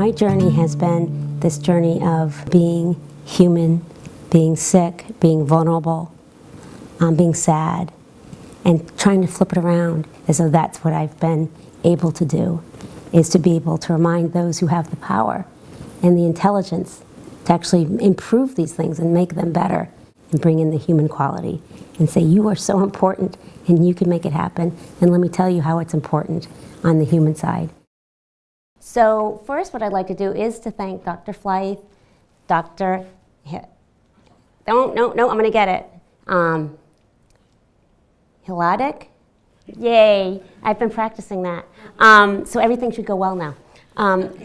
My journey has been this journey of being human, being sick, being vulnerable, being sad, and trying to flip it around as though that's what I've been able to do, is to be able to remind those who have the power and the intelligence to actually improve these things and make them better and bring in the human quality and say, you are so important and you can make it happen, and let me tell you how it's important on the human side. So first what I'd like to do is to thank Dr. Flythe, I'm going to get it. Hiladic? Yay, I've been practicing that. So everything should go well now.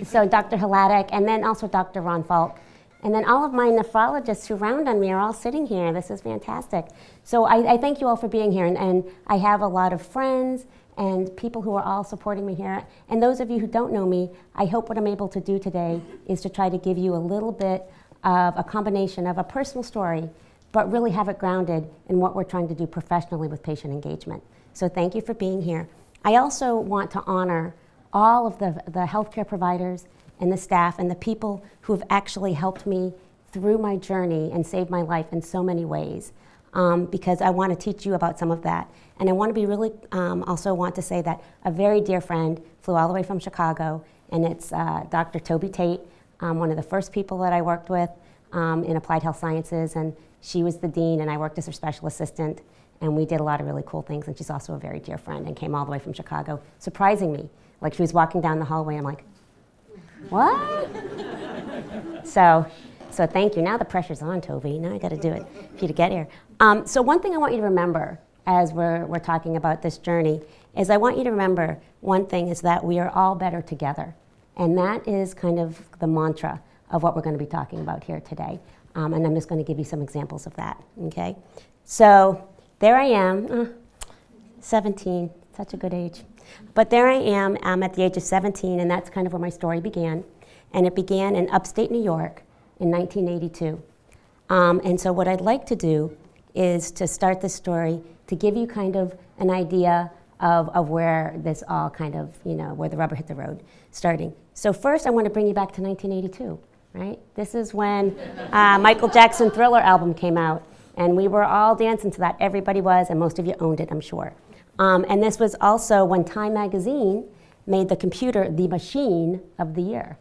So Dr. Hiladic, and then also Dr. Ron Falk. And then all of my nephrologists who round on me are all sitting here. This is fantastic. So I thank you all for being here. And I have a lot of friends and people who are all supporting me here. And those of you who don't know me, I hope what I'm able to do today is to try to give you a little bit of a combination of a personal story, but really have it grounded in what we're trying to do professionally with patient engagement. So thank you for being here. I also want to honor all of the healthcare providers and the staff and the people who have actually helped me through my journey and saved my life in so many ways, because I want to teach you about some of that. And I want to be really, also want to say that a very dear friend flew all the way from Chicago, and it's Dr. Toby Tate, one of the first people that I worked with in applied health sciences, and she was the dean and I worked as her special assistant, and we did a lot of really cool things, and she's also a very dear friend and came all the way from Chicago, surprising me. Like she was walking down the hallway, I'm like, what? So thank you. Now the pressure's on, Toby. Now I got to do it for you to get here. So one thing I want you to remember as we're talking about this journey is I want you to remember one thing is that we are all better together. And that is kind of the mantra of what we're going to be talking about here today. And I'm just going to give you some examples of that, okay? So there I am, 17, such a good age. But there I am at the age of 17, and that's kind of where my story began. And it began in upstate New York in 1982. And so what I'd like to do is to start this story to give you kind of an idea of where this all kind of, where the rubber hit the road starting. So first I want to bring you back to 1982, right? This is when Michael Jackson Thriller album came out, and we were all dancing to that. Everybody was, and most of you owned it, I'm sure. And this was also when Time magazine made the computer the machine of the year,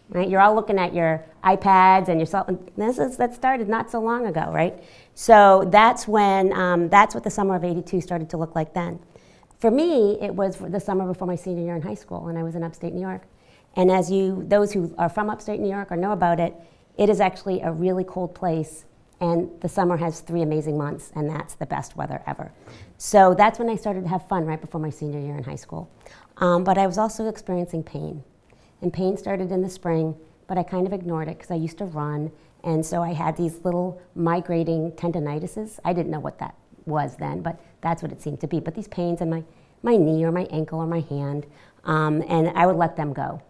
right? You're all looking at your iPads and your cell phones. That started not so long ago, right? So that's when, that's what the summer of '82 started to look like then. For me, it was the summer before my senior year in high school, and I was in upstate New York. And as those who are from upstate New York or know about it, it is actually a really cold place. And the summer has 3 amazing months, and that's the best weather ever. So that's when I started to have fun, right before my senior year in high school. But I was also experiencing pain. And pain started in the spring, but I kind of ignored it because I used to run. And so I had these little migrating tendinitises. I didn't know what that was then, but that's what it seemed to be. But these pains in my knee or my ankle or my hand, and I would let them go.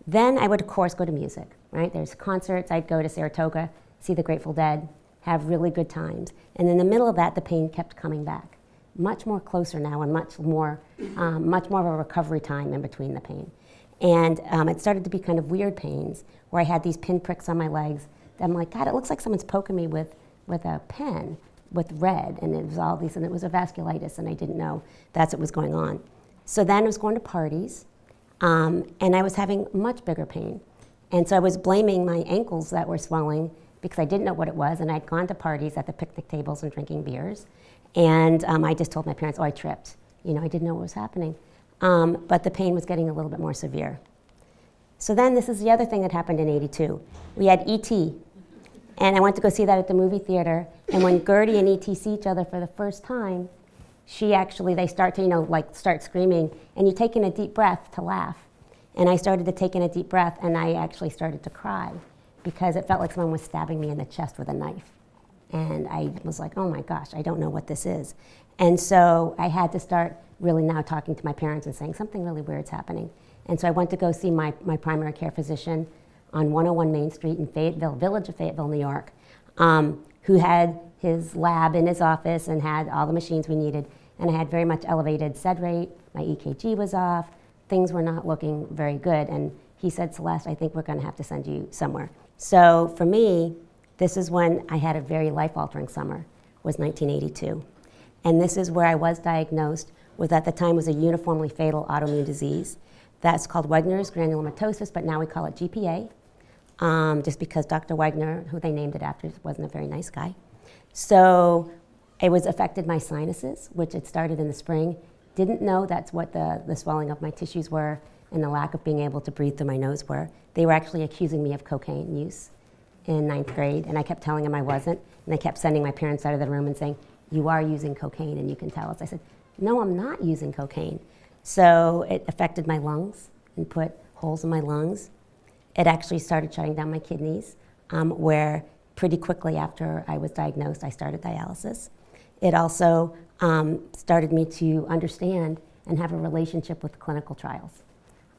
Then I would, of course, go to music, right? There's concerts. I'd go to Saratoga, see the Grateful Dead, have really good times. And in the middle of that, the pain kept coming back. Much more closer now and much more of a recovery time in between the pain. And it started to be kind of weird pains where I had these pinpricks on my legs. I'm like, God, it looks like someone's poking me with a pen with red, and it was all these, and it was a vasculitis, and I didn't know that's what was going on. So then I was going to parties, and I was having much bigger pain. And so I was blaming my ankles that were swelling because I didn't know what it was, and I'd gone to parties at the picnic tables and drinking beers. And I just told my parents, I tripped. I didn't know what was happening. But the pain was getting a little bit more severe. So then this is the other thing that happened in '82. We had E.T., and I went to go see that at the movie theater. And when Gertie and E.T. see each other for the first time, they start to, start screaming, and you take in a deep breath to laugh. And I started to take in a deep breath, and I actually started to cry because it felt like someone was stabbing me in the chest with a knife. And I was like, oh my gosh, I don't know what this is. And so I had to start really now talking to my parents and saying something really weird's happening. And so I went to go see my primary care physician on 101 Main Street in Fayetteville, village of Fayetteville, New York, who had his lab in his office and had all the machines we needed. And I had very much elevated SED rate, my EKG was off, things were not looking very good. And he said, Celeste, I think we're going to have to send you somewhere. So for me, this is when I had a very life-altering summer, was 1982. And this is where I was diagnosed with, at the time, was a uniformly fatal autoimmune disease. That's called Wegener's granulomatosis, but now we call it GPA, just because Dr. Wegener, who they named it after, wasn't a very nice guy. So it was affected my sinuses, which had started in the spring. Didn't know that's what the swelling of my tissues were and the lack of being able to breathe through my nose were. They were actually accusing me of cocaine use in 9th grade, and I kept telling them I wasn't, and they kept sending my parents out of the room and saying, you are using cocaine and you can tell us. I said, no, I'm not using cocaine. So it affected my lungs and put holes in my lungs. It actually started shutting down my kidneys, where pretty quickly after I was diagnosed, I started dialysis. It also started me to understand and have a relationship with clinical trials.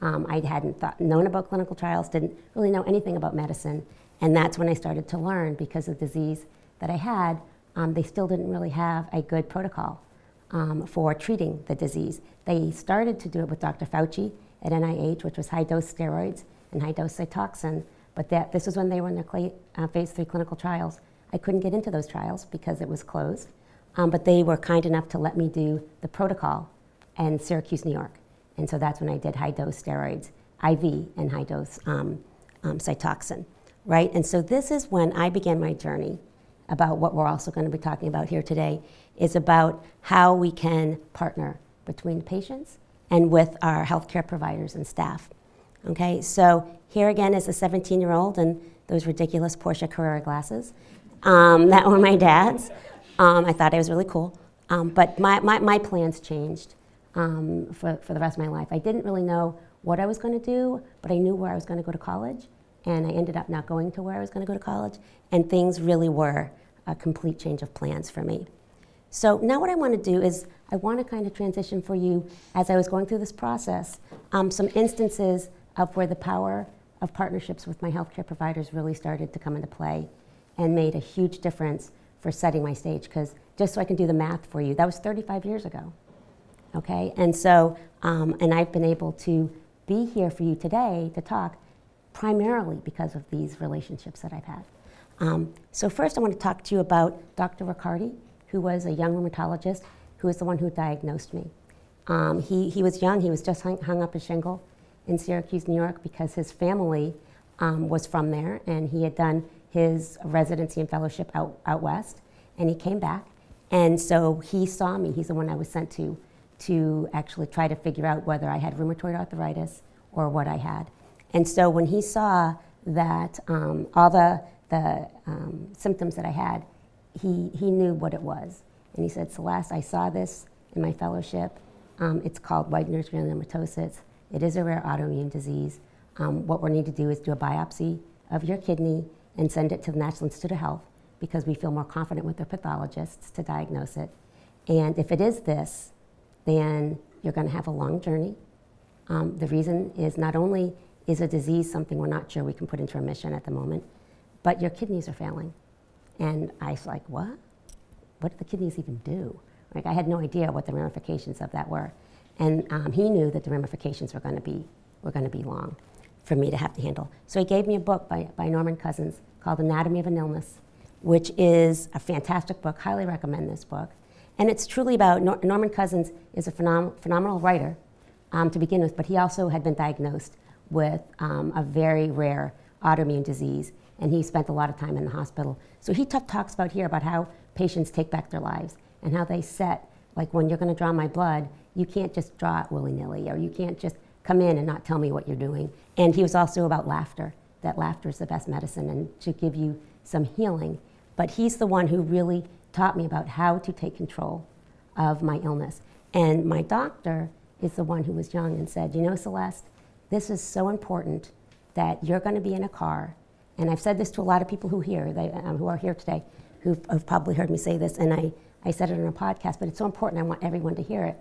I hadn't known about clinical trials, didn't really know anything about medicine, and that's when I started to learn, because of the disease that I had, they still didn't really have a good protocol for treating the disease. They started to do it with Dr. Fauci at NIH, which was high-dose steroids and high-dose Cytoxan, but this was when they were in their phase 3 clinical trials. I couldn't get into those trials because it was closed, but they were kind enough to let me do the protocol in Syracuse, New York. And so that's when I did high-dose steroids, IV, and high-dose Cytoxan, right? And so this is when I began my journey about what we're also going to be talking about here today, is about how we can partner between patients and with our healthcare providers and staff. Okay, so here again is a 17-year-old and those ridiculous Porsche Carrera glasses that were my dad's. I thought I was really cool, but my plans changed for the rest of my life. I didn't really know what I was going to do, but I knew where I was going to go to college, and I ended up not going to where I was going to go to college, and things really were a complete change of plans for me. So now what I want to do is I want to kind of transition for you, as I was going through this process, some instances of where the power of partnerships with my healthcare providers really started to come into play and made a huge difference for setting my stage, because just so I can do the math for you, that was 35 years ago, okay? And so, and I've been able to be here for you today to talk primarily because of these relationships that I've had. So first I want to talk to you about Dr. Riccardi, who was a young rheumatologist who was the one who diagnosed me. He was young, he was just hung up a shingle in Syracuse, New York, because his family was from there, and he had done his residency and fellowship out west, and he came back. And so he saw me, he's the one I was sent to actually try to figure out whether I had rheumatoid arthritis or what I had. And so when he saw that all the symptoms that I had, he knew what it was. And he said, Celeste, I saw this in my fellowship. It's called Wegener's granulomatosis. It is a rare autoimmune disease. What we need to do is do a biopsy of your kidney and send it to the National Institute of Health, because we feel more confident with their pathologists to diagnose it. And if it is this, then you're going to have a long journey. The reason is not only is a disease something we're not sure we can put into remission at the moment, but your kidneys are failing. And I was like, what? What do the kidneys even do? Like, I had no idea what the ramifications of that were. And he knew that the ramifications were going to be long for me to have to handle. So he gave me a book by Norman Cousins called Anatomy of an Illness, which is a fantastic book. Highly recommend this book. And it's truly about, Norman Cousins is a phenomenal writer to begin with, but he also had been diagnosed with a very rare autoimmune disease, and he spent a lot of time in the hospital. So he talks about here about how patients take back their lives and how they set, like, when you're going to draw my blood, you can't just draw it willy-nilly, or you can't just come in and not tell me what you're doing. And he was also about laughter, that laughter is the best medicine and to give you some healing. But he's the one who really taught me about how to take control of my illness. And my doctor is the one who was young and said, you know, Celeste, this is so important that you're going to be in a car. And I've said this to a lot of people who are here today, who've probably heard me say this, and I said it on a podcast, but it's so important, I want everyone to hear it,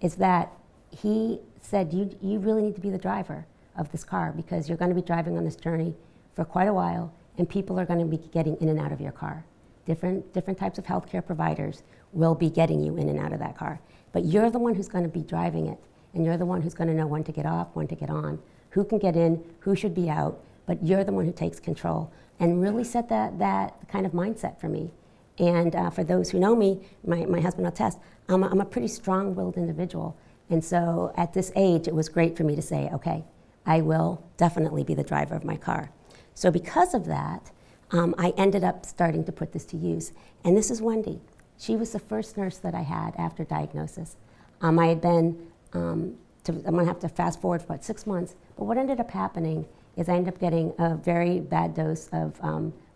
is that he said, you really need to be the driver of this car, because you're going to be driving on this journey for quite a while, and people are going to be getting in and out of your car. Different types of healthcare providers will be getting you in and out of that car. But you're the one who's going to be driving it, and you're the one who's going to know when to get off, when to get on, who can get in, who should be out, but you're the one who takes control. And really set that kind of mindset for me. And for those who know me, my husband will attest, I'm a pretty strong-willed individual. And so at this age, it was great for me to say, okay, I will definitely be the driver of my car. So because of that, I ended up starting to put this to use. And this is Wendy. She was the first nurse that I had after diagnosis. I had been, I'm gonna have to fast forward for about 6 months, but what ended up happening is I ended up getting a very bad dose of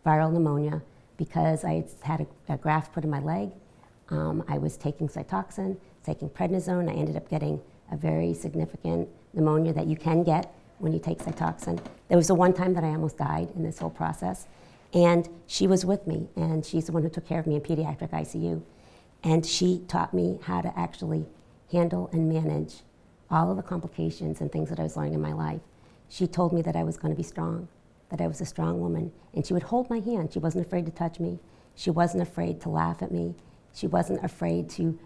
viral pneumonia because I had a graft put in my leg. I was taking Cytoxan, taking prednisone. I ended up getting a very significant pneumonia that you can get when you take Cytoxan. There was the one time that I almost died in this whole process. And she was with me, and she's the one who took care of me in pediatric ICU. And she taught me how to actually handle and manage all of the complications and things that I was learning in my life. She told me that I was going to be strong, that I was a strong woman. And she would hold my hand. She wasn't afraid to touch me. She wasn't afraid to laugh at me. She wasn't afraid to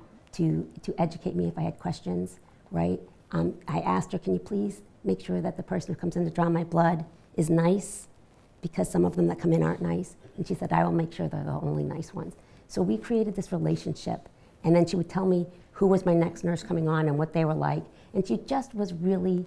educate me if I had questions, right? I asked her, can you please make sure that the person who comes in to draw my blood is nice? Because some of them that come in aren't nice. And she said, I will make sure they're the only nice ones. So we created this relationship. And then she would tell me who was my next nurse coming on and what they were like. And she just was really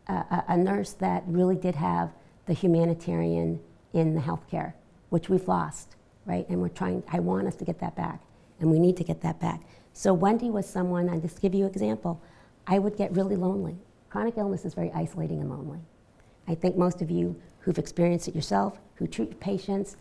a nurse that really did have the humanitarian in the healthcare, which we've lost, right? And I want us to get that back. And we need to get that back. So Wendy was someone, I'll just give you an example, I would get really lonely. Chronic illness is very isolating and lonely. I think most of you who've experienced it yourself, who treat patients,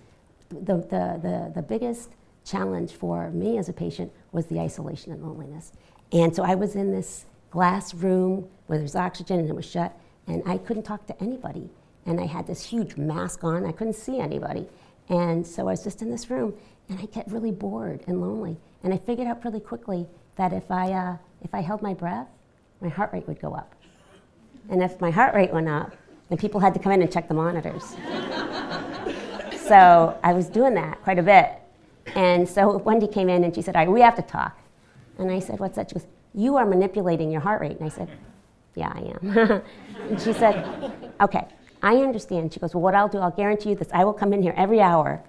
the biggest challenge for me as a patient was the isolation and loneliness. And so I was in this glass room where there was oxygen and it was shut, and I couldn't talk to anybody. And I had this huge mask on, I couldn't see anybody. And so I was just in this room, and I get really bored and lonely. And I figured out pretty quickly that if I held my breath, my heart rate would go up. And if my heart rate went up, then people had to come in and check the monitors. So I was doing that quite a bit. And so Wendy came in and she said, all right, we have to talk. And I said, what's that? She goes, you are manipulating your heart rate. And I said, yeah, I am. And she said, okay, I understand. She goes, well, what I'll do, I'll guarantee you this. I will come in here every hour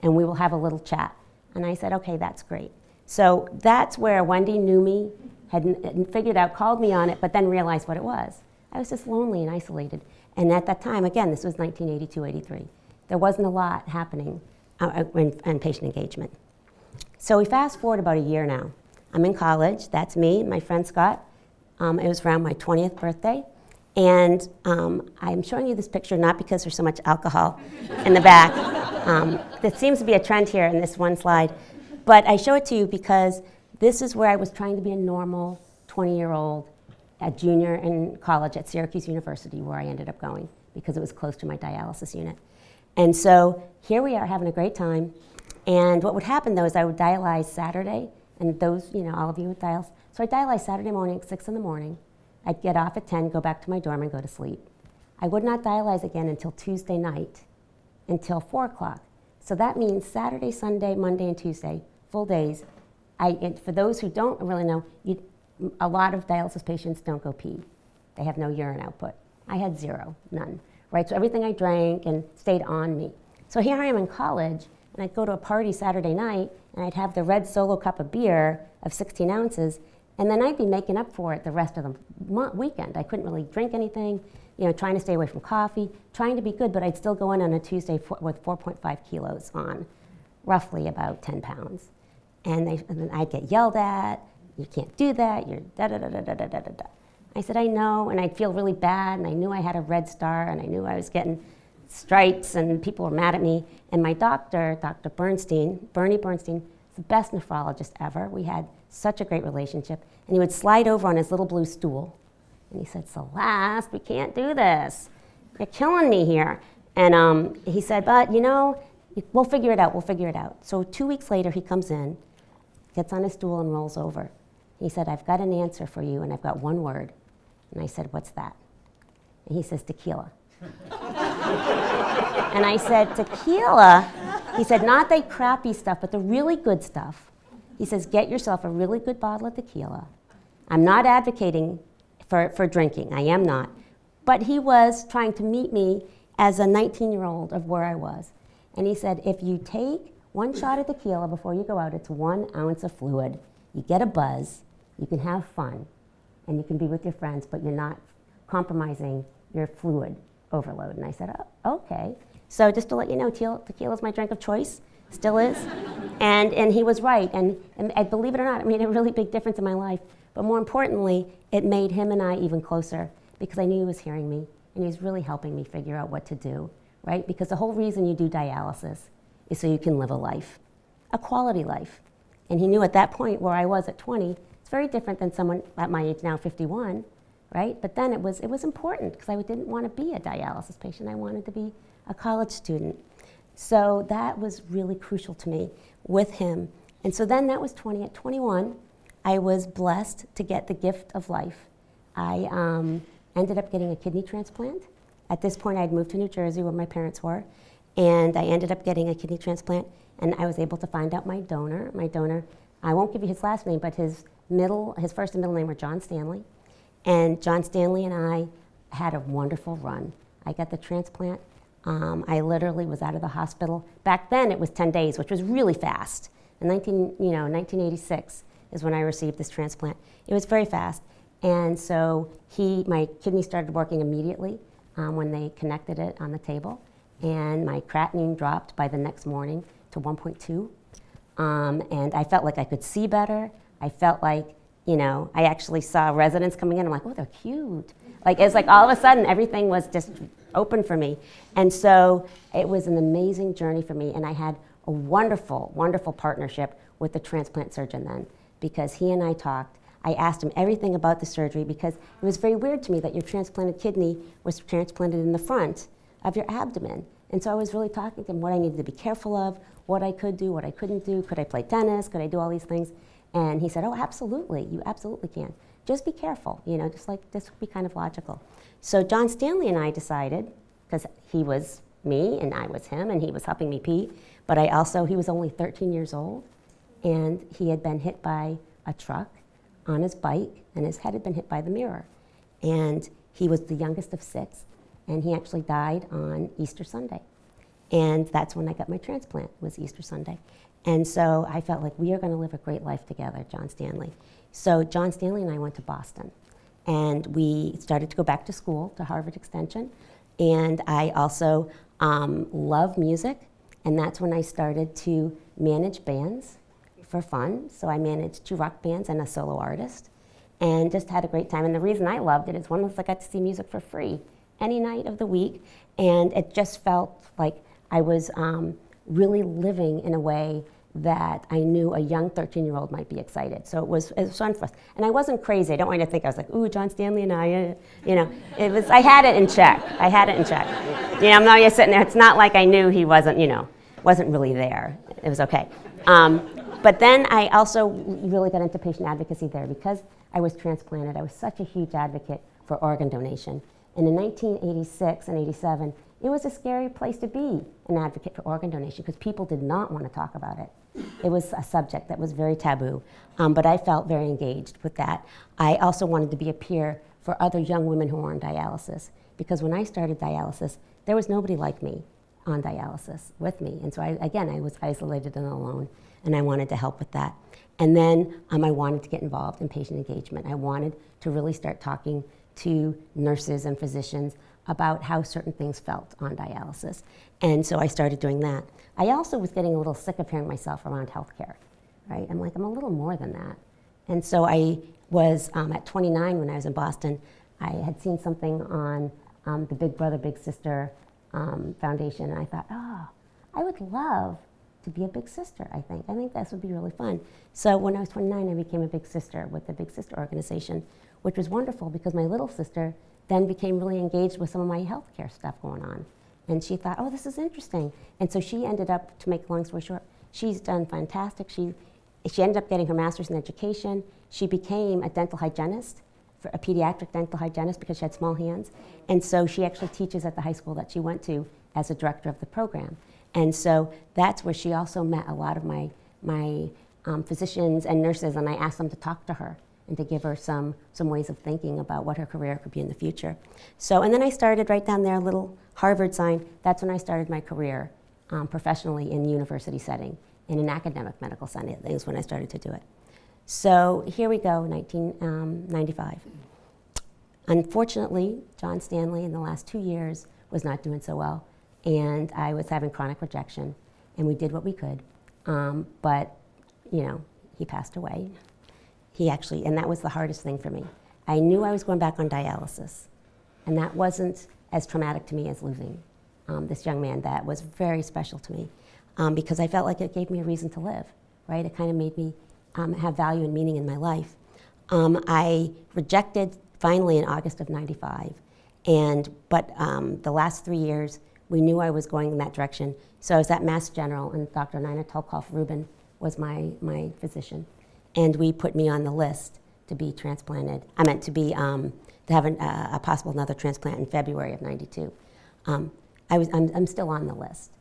and we will have a little chat. And I said, okay, that's great. So that's where Wendy knew me, had figured out, called me on it, but then realized what it was. I was just lonely and isolated. And at that time, again, this was 1982, 83. There wasn't a lot happening in patient engagement. So we fast forward about a year now. I'm in college. That's me and my friend Scott. It was around my 20th birthday. And I'm showing you this picture not because there's so much alcohol in the back. There seems to be a trend here in this one slide. But I show it to you because this is where I was trying to be a normal 20-year-old, a junior in college at Syracuse University, where I ended up going because it was close to my dialysis unit. And so here we are having a great time. And what would happen, though, is I would dialyze Saturday, and those, all of you would dialyze. So I dialyzed Saturday morning at 6 in the morning. I'd get off at 10, go back to my dorm, and go to sleep. I would not dialyze again until Tuesday night, until 4 o'clock. So that means Saturday, Sunday, Monday, and Tuesday, full days. And for those who don't really know, a lot of dialysis patients don't go pee. They have no urine output. I had zero, none, right? So everything I drank and stayed on me. So here I am in college, and I'd go to a party Saturday night, and I'd have the red Solo cup of beer of 16 ounces, and then I'd be making up for it the rest of the weekend. I couldn't really drink anything, trying to stay away from coffee, trying to be good, but I'd still go in on a Tuesday with 4.5 kilos on, roughly about 10 pounds. And then I'd get yelled at, you can't do that, you're da-da-da-da-da-da-da-da. I said, I know, and I'd feel really bad, and I knew I had a red star, and I knew I was getting stripes, and people were mad at me. And my doctor, Dr. Bernstein, Bernie Bernstein, the best nephrologist ever. We had such a great relationship. And he would slide over on his little blue stool, and he said, Celeste, we can't do this. You're killing me here. And he said, but, we'll figure it out, we'll figure it out. So 2 weeks later, he comes in, gets on his stool and rolls over. He said, I've got an answer for you, and I've got one word. And I said, what's that? And he says, tequila. And I said, tequila? He said, not the crappy stuff, but the really good stuff. He says, get yourself a really good bottle of tequila. I'm not advocating for drinking. I am not. But he was trying to meet me as a 19-year-old of where I was. And he said, if you take one shot of tequila before you go out, it's 1 ounce of fluid. You get a buzz, you can have fun, and you can be with your friends, but you're not compromising your fluid overload. And I said, oh, okay. So just to let you know, tequila is my drink of choice, still is. And he was right. And believe it or not, it made a really big difference in my life. But more importantly, it made him and I even closer because I knew he was hearing me and he was really helping me figure out what to do, right? Because the whole reason you do dialysis is so you can live a life, a quality life. And he knew at that point where I was at 20, it's very different than someone at my age now, 51, right? But then it was important because I didn't want to be a dialysis patient. I wanted to be a college student. So that was really crucial to me with him. And so then that was 20. At 21, I was blessed to get the gift of life. I ended up getting a kidney transplant. At this point, I had moved to New Jersey where my parents were, and I ended up getting a kidney transplant, and I was able to find out my donor. My donor, I won't give you his last name, but his first and middle name were John Stanley. And John Stanley and I had a wonderful run. I got the transplant. I literally was out of the hospital. Back then, it was 10 days, which was really fast. In 1986 is when I received this transplant. It was very fast. And so my kidney started working immediately when they connected it on the table. And my creatinine dropped by the next morning to 1.2. And I felt like I could see better. I felt like, I actually saw residents coming in. I'm like, oh, they're cute. It's like all of a sudden, everything was just open for me. And so it was an amazing journey for me. And I had a wonderful, wonderful partnership with the transplant surgeon then, because he and I talked. I asked him everything about the surgery because it was very weird to me that your transplanted kidney was transplanted in the front of your abdomen. And so I was really talking to him what I needed to be careful of, what I could do, what I couldn't do. Could I play tennis? Could I do all these things? And he said, oh, absolutely. You absolutely can. Just be careful, just be kind of logical. So John Stanley and I decided, because he was me and I was him and he was helping me pee, but he was only 13 years old and he had been hit by a truck on his bike and his head had been hit by the mirror. And he was the youngest of 6 and he actually died on Easter Sunday. And that's when I got my transplant, was Easter Sunday. And so I felt like we are going to live a great life together, John Stanley. So John Stanley and I went to Boston. And we started to go back to school, to Harvard Extension. And I also love music. And that's when I started to manage bands for fun. So I managed 2 rock bands and a solo artist. And just had a great time. And the reason I loved it is one was I got to see music for free any night of the week. And it just felt like I was really living in a way that I knew a young 13-year-old might be excited. So it was fun for us. And I wasn't crazy. I don't want you to think I was like, ooh, John Stanley and I, I had it in check. I'm not just sitting there. It's not like I knew he wasn't really there. It was okay. But then I also really got into patient advocacy there because I was transplanted. I was such a huge advocate for organ donation. And in 1986 and 87, it was a scary place to be an advocate for organ donation because people did not want to talk about it. It was a subject that was very taboo, but I felt very engaged with that. I also wanted to be a peer for other young women who were on dialysis because when I started dialysis, there was nobody like me on dialysis with me. And so I was isolated and alone, and I wanted to help with that. And then I wanted to get involved in patient engagement. I wanted to really start talking to nurses and physicians about how certain things felt on dialysis. And so I started doing that. I also was getting a little sick of hearing myself around healthcare, right? I'm a little more than that. And so I was, at 29 when I was in Boston, I had seen something on the Big Brother, Big Sister Foundation, and I thought, oh, I would love to be a big sister, I think. I think this would be really fun. So when I was 29, I became a big sister with the Big Sister organization, which was wonderful because my little sister then became really engaged with some of my healthcare stuff going on. And she thought, oh, this is interesting. And so she ended up, to make a long story short, she's done fantastic. She ended up getting her master's in education. She became a dental hygienist, a pediatric dental hygienist because she had small hands. And so she actually teaches at the high school that she went to as a director of the program. And so that's where she also met a lot of my physicians and nurses, and I asked them to talk to her and to give her some ways of thinking about what her career could be in the future. So, and then I started right down there, a little Harvard sign. That's when I started my career professionally in university setting, in an academic medical setting. That was when I started to do it. So here we go, 1995. Unfortunately, John Stanley in the last 2 years was not doing so well, and I was having chronic rejection, and we did what we could, but you know, he passed away. And that was the hardest thing for me. I knew I was going back on dialysis, and that wasn't as traumatic to me as losing this young man that was very special to me, because I felt like it gave me a reason to live, right? It kind of made me have value and meaning in my life. I rejected finally in August of '95, but the last 3 years, we knew I was going in that direction. So I was at Mass General, and Dr. Nina Tolkoff-Rubin was my physician, and we put me on the list to be transplanted. I meant to be to have a possible another transplant in February of '92. I'm still on the list.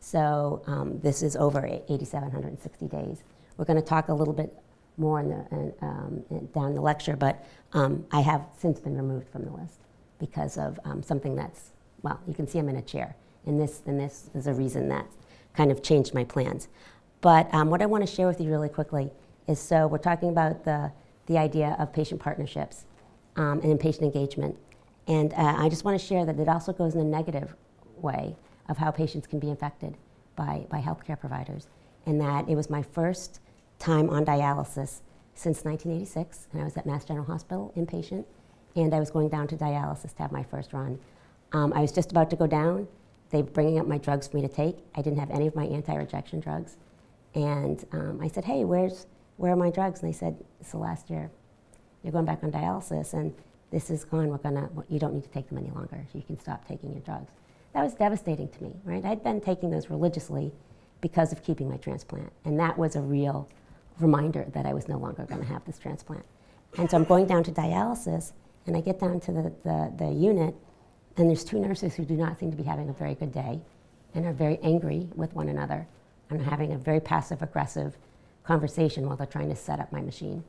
So this is over 8,760 days. We're going to talk a little bit more down the lecture, but I have since been removed from the list because of something that's, well, you can see I'm in a chair, and this is a reason that kind of changed my plans. But what I want to share with you really quickly is, so we're talking about the idea of patient partnerships and in patient engagement. And I just want to share that it also goes in a negative way of how patients can be affected by healthcare providers, and that it was my first time on dialysis since 1986, and I was at Mass General Hospital, inpatient, and I was going down to dialysis to have my first run. I was just about to go down. They were bringing up my drugs for me to take. I didn't have any of my anti-rejection drugs. And I said, hey, where are my drugs? And they said, Celeste, you're going back on dialysis, and this is gone. You don't need to take them any longer. You can stop taking your drugs. That was devastating to me, right? I'd been taking those religiously because of keeping my transplant, and that was a real reminder that I was no longer going to have this transplant. And so I'm going down to dialysis, and I get down to the unit, and there's 2 nurses who do not seem to be having a very good day and are very angry with one another and having a very passive-aggressive conversation while they're trying to set up my machine.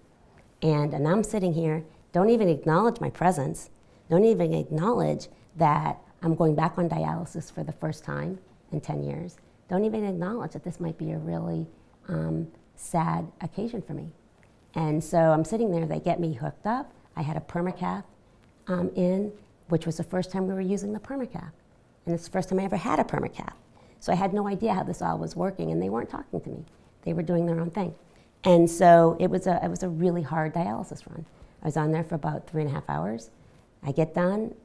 And I'm sitting here, don't even acknowledge my presence, don't even acknowledge that I'm going back on dialysis for the first time in 10 years, don't even acknowledge that this might be a really sad occasion for me. And so I'm sitting there, they get me hooked up. I had a permacath in, which was the first time we were using the permacath. And it's the first time I ever had a permacath. So I had no idea how this all was working, and they weren't talking to me. They were doing their own thing. And so it was a really hard dialysis run. I was on there for about 3.5 hours. I get done.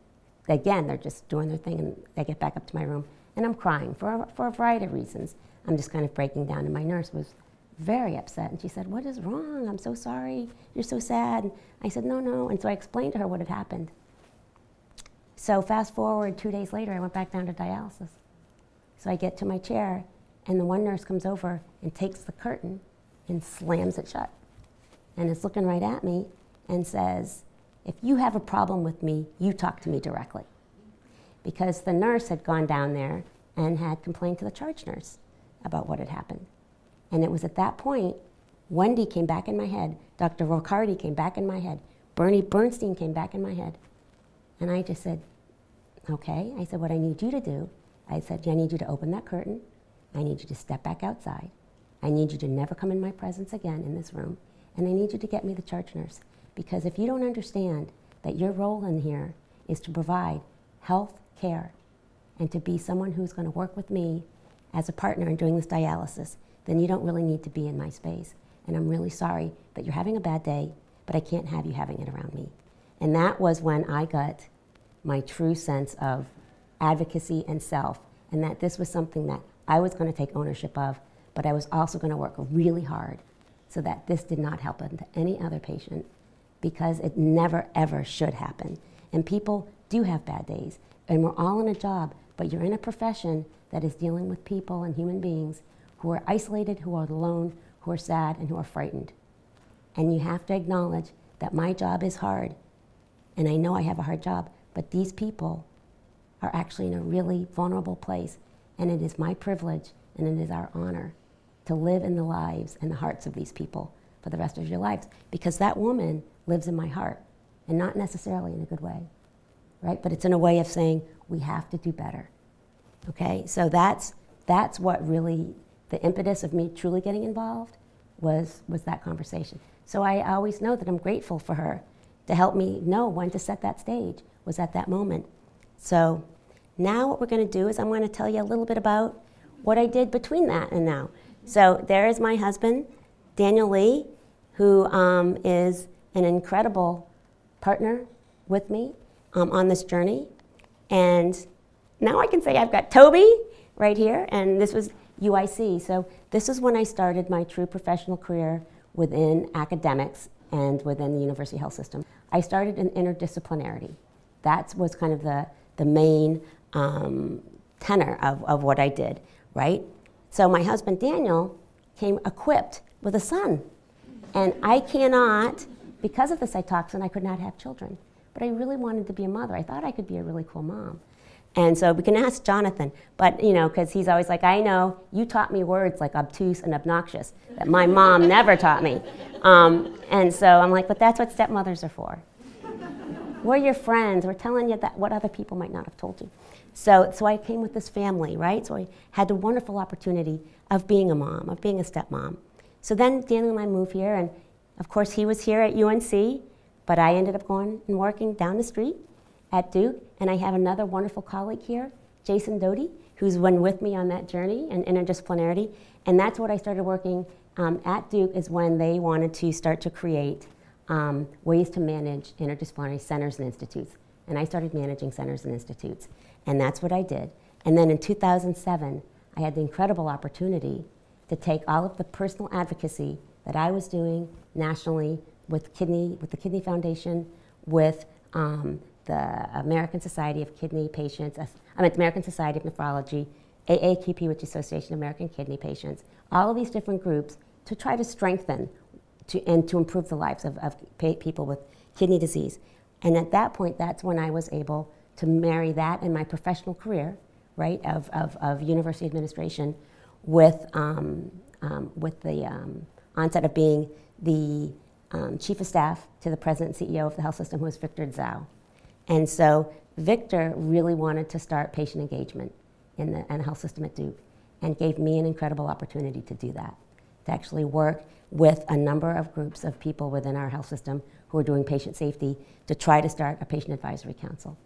Again, they're just doing their thing, and I get back up to my room, and I'm crying for a variety of reasons. I'm just kind of breaking down, and my nurse was very upset, and she said, what is wrong? I'm so sorry. You're so sad. And I said, no. And so I explained to her what had happened. So fast forward 2 days later, I went back down to dialysis. So I get to my chair, and the one nurse comes over and takes the curtain and slams it shut. And is looking right at me and says, if you have a problem with me, you talk to me directly. Because the nurse had gone down there and had complained to the charge nurse about what had happened. And it was at that point, Wendy came back in my head, Dr. Roccardi came back in my head, Bernie Bernstein came back in my head. And I just said, okay. I said, what I need you to do, I said, I need you to open that curtain. I need you to step back outside. I need you to never come in my presence again in this room. And I need you to get me the charge nurse. Because if you don't understand that your role in here is to provide health care and to be someone who's going to work with me as a partner in doing this dialysis, then you don't really need to be in my space. And I'm really sorry that you're having a bad day, but I can't have you having it around me. And that was when I got my true sense of advocacy and self, and that this was something that I was going to take ownership of, but I was also going to work really hard so that this did not happen to any other patient, because it never, ever should happen. And people do have bad days, and we're all in a job, but you're in a profession that is dealing with people and human beings who are isolated, who are alone, who are sad, and who are frightened. And you have to acknowledge that my job is hard, and I know I have a hard job, but these people are actually in a really vulnerable place, and it is my privilege and it is our honor to live in the lives and the hearts of these people for the rest of your lives. Because that woman lives in my heart, and not necessarily in a good way, right? But it's in a way of saying we have to do better, okay? So that's what really, the impetus of me truly getting involved was that conversation. So I always know that I'm grateful for her to help me know when to set that stage, was at that moment. So now what we're going to do is I'm going to tell you a little bit about what I did between that and now. So there is my husband, Daniel Lee, who is an incredible partner with me on this journey. And now I can say I've got Toby right here, and this was UIC. So this is when I started my true professional career within academics and within the University Health System. I started in interdisciplinarity. That was kind of the main tenor of what I did, right? So my husband, Daniel, came equipped with a son. And I cannot, because of the cytoxin, I could not have children. But I really wanted to be a mother. I thought I could be a really cool mom. And so we can ask Jonathan, but because he's always like, I know, you taught me words like obtuse and obnoxious that my mom never taught me. And so I'm like, but that's what stepmothers are for. We're your friends. We're telling you that what other people might not have told you. So I came with this family, right? So I had the wonderful opportunity of being a mom, of being a stepmom. So then Daniel and I moved here, and of course he was here at UNC, but I ended up going and working down the street at Duke, and I have another wonderful colleague here, Jason Doty, who's been with me on that journey in interdisciplinarity, and that's what I started working at Duke, is when they wanted to start to create ways to manage interdisciplinary centers and institutes. And I started managing centers and institutes, and that's what I did. And then in 2007, I had the incredible opportunity to take all of the personal advocacy that I was doing nationally with the Kidney Foundation, with the American Society of Kidney Patients, American Society of Nephrology, AAKP, which is Association of American Kidney Patients, all of these different groups to try to strengthen and to improve the lives of people with kidney disease. And at that point, that's when I was able to marry that in my professional career, right, of university administration with the onset of being the chief of staff to the president and CEO of the health system, who was Victor Zhao. And so Victor really wanted to start patient engagement in the health system at Duke, and gave me an incredible opportunity to do that, to actually work with a number of groups of people within our health system who are doing patient safety to try to start a patient advisory council.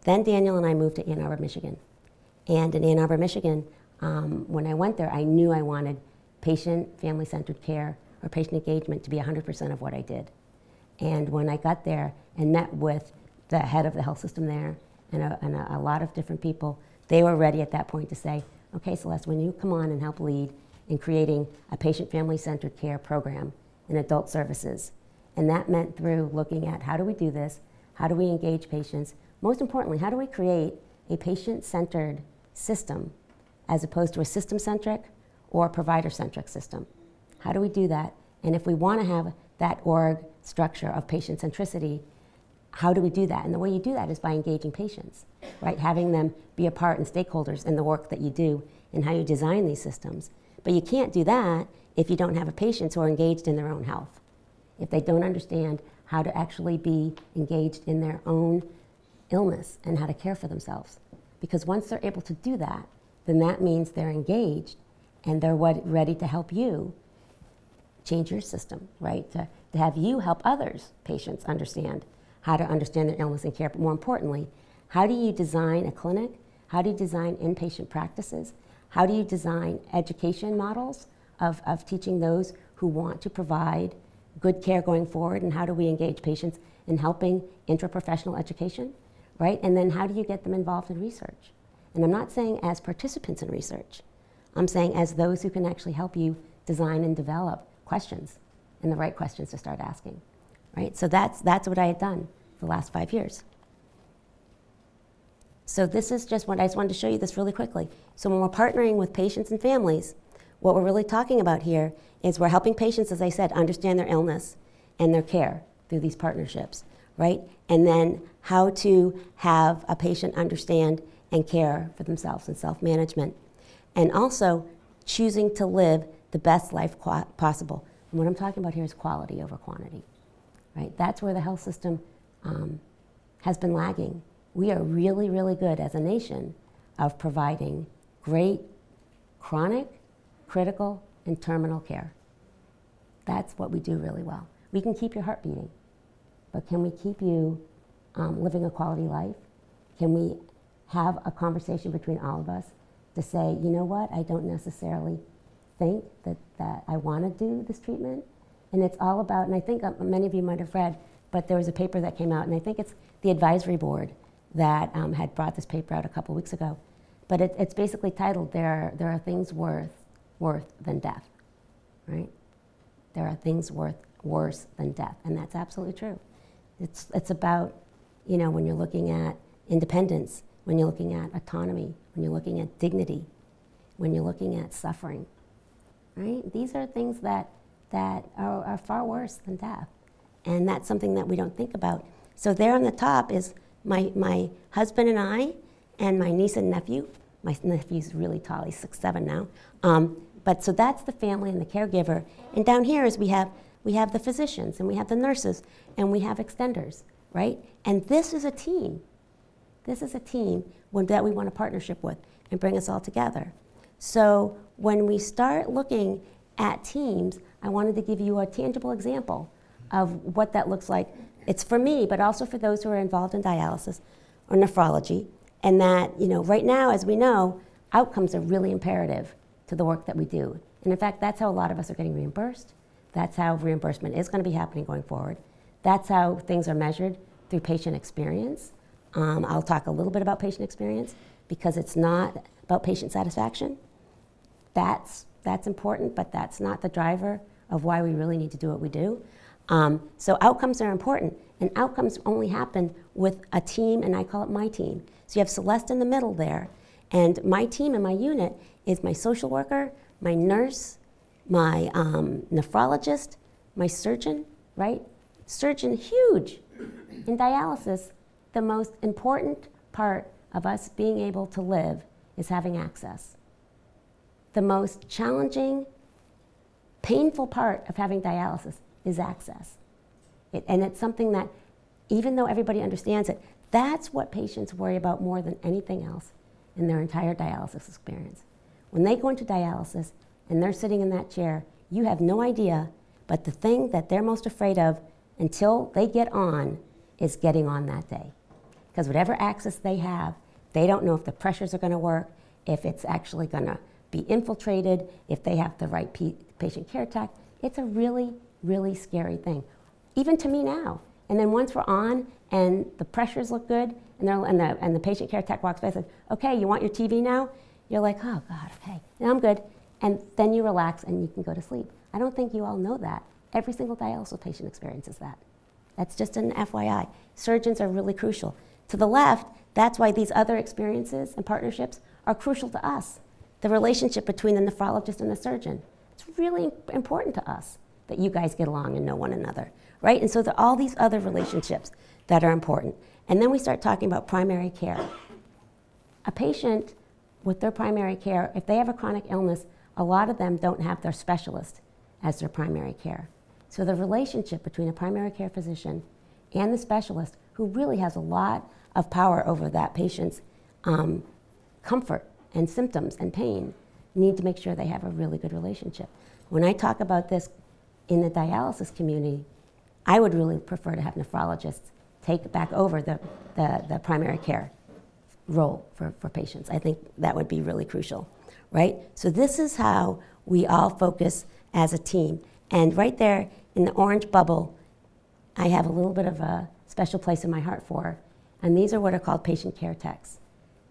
Then Daniel and I moved to Ann Arbor, Michigan. And in Ann Arbor, Michigan, when I went there, I knew I wanted patient, family-centered care or patient engagement to be 100% of what I did. And when I got there and met with the head of the health system there and a lot of different people, they were ready at that point to say, okay, Celeste, when you come on and help lead in creating a patient family-centered care program in adult services. And that meant through looking at how do we do this, how do we engage patients, most importantly, how do we create a patient-centered system as opposed to a system-centric or a provider-centric system. How do we do that? And if we want to have that org structure of patient centricity, how do we do that? And the way you do that is by engaging patients, right? Having them be a part and stakeholders in the work that you do and how you design these systems. But you can't do that if you don't have patients who are engaged in their own health, if they don't understand how to actually be engaged in their own illness and how to care for themselves. Because once they're able to do that, then that means they're engaged and they're ready to help you change your system, right? To have you help others, patients, understand how to understand their illness and care. But more importantly, how do you design a clinic? How do you design inpatient practices? How do you design education models of teaching those who want to provide good care going forward? And how do we engage patients in helping intraprofessional education, right? And then how do you get them involved in research? And I'm not saying as participants in research. I'm saying as those who can actually help you design and develop questions and the right questions to start asking, right? So that's what I had done for the last 5 years. So this is just what I just wanted to show you this really quickly. So when we're partnering with patients and families, what we're really talking about here is we're helping patients, as I said, understand their illness and their care through these partnerships, right? And then how to have a patient understand and care for themselves and self-management. And also choosing to live the best life possible. And what I'm talking about here is quality over quantity, right? That's where the health system has been lagging. We are really, really good as a nation of providing great chronic, critical, and terminal care. That's what we do really well. We can keep your heart beating, but can we keep you living a quality life? Can we have a conversation between all of us to say, you know what, I don't necessarily think that I want to do this treatment? And it's all about, and I think many of you might have read, but there was a paper that came out, and I think it's the advisory board that had brought this paper out a couple weeks ago. But it's basically titled, there are things worse than death, right? There are things worse than death, and that's absolutely true. It's about, when you're looking at independence, when you're looking at autonomy, when you're looking at dignity, when you're looking at suffering, right? These are things that are far worse than death, and that's something that we don't think about. So there on the top is my husband and I, and my niece and nephew. My nephew's really tall, he's 6'7" now. But so that's the family and the caregiver. And down here is we have the physicians, and we have the nurses, and we have extenders, right? And this is a team. This is a team that we want a partnership with and bring us all together. So when we start looking at teams, I wanted to give you a tangible example of what that looks like. It's for me, but also for those who are involved in dialysis or nephrology. And that, right now, as we know, outcomes are really imperative to the work that we do. And in fact, that's how a lot of us are getting reimbursed. That's how reimbursement is going to be happening going forward. That's how things are measured through patient experience. I'll talk a little bit about patient experience because it's not about patient satisfaction. That's important, but that's not the driver of why we really need to do what we do. So outcomes are important, and outcomes only happen with a team, and I call it my team. So you have Celeste in the middle there, and my team and my unit is my social worker, my nurse, my nephrologist, my surgeon, right? Surgeon, huge. In dialysis, the most important part of us being able to live is having access. The most challenging, painful part of having dialysis is access. And it's something that, even though everybody understands it, that's what patients worry about more than anything else in their entire dialysis experience. When they go into dialysis and they're sitting in that chair, you have no idea, but the thing that they're most afraid of until they get on is getting on that day. Because whatever access they have, they don't know if the pressures are going to work, if it's actually going to be infiltrated, if they have the right patient care tech. It's a really, really scary thing, even to me now. And then once we're on and the pressures look good, and the patient care tech walks by and says, okay, you want your TV now? You're like, oh God, okay, now I'm good. And then you relax and you can go to sleep. I don't think you all know that. Every single dialysis patient experiences that. That's just an FYI. Surgeons are really crucial. To the left, that's why these other experiences and partnerships are crucial to us. The relationship between the nephrologist and the surgeon. It's really important to us that you guys get along and know one another, right? And so there are all these other relationships that are important. And then we start talking about primary care. A patient with their primary care, if they have a chronic illness, a lot of them don't have their specialist as their primary care. So the relationship between a primary care physician and the specialist, who really has a lot of power over that patient's comfort and symptoms and pain, need to make sure they have a really good relationship. When I talk about this in the dialysis community, I would really prefer to have nephrologists take back over the primary care role for patients. I think that would be really crucial, right? So this is how we all focus as a team. And right there in the orange bubble, I have a little bit of a special place in my heart for, and these are what are called patient care techs.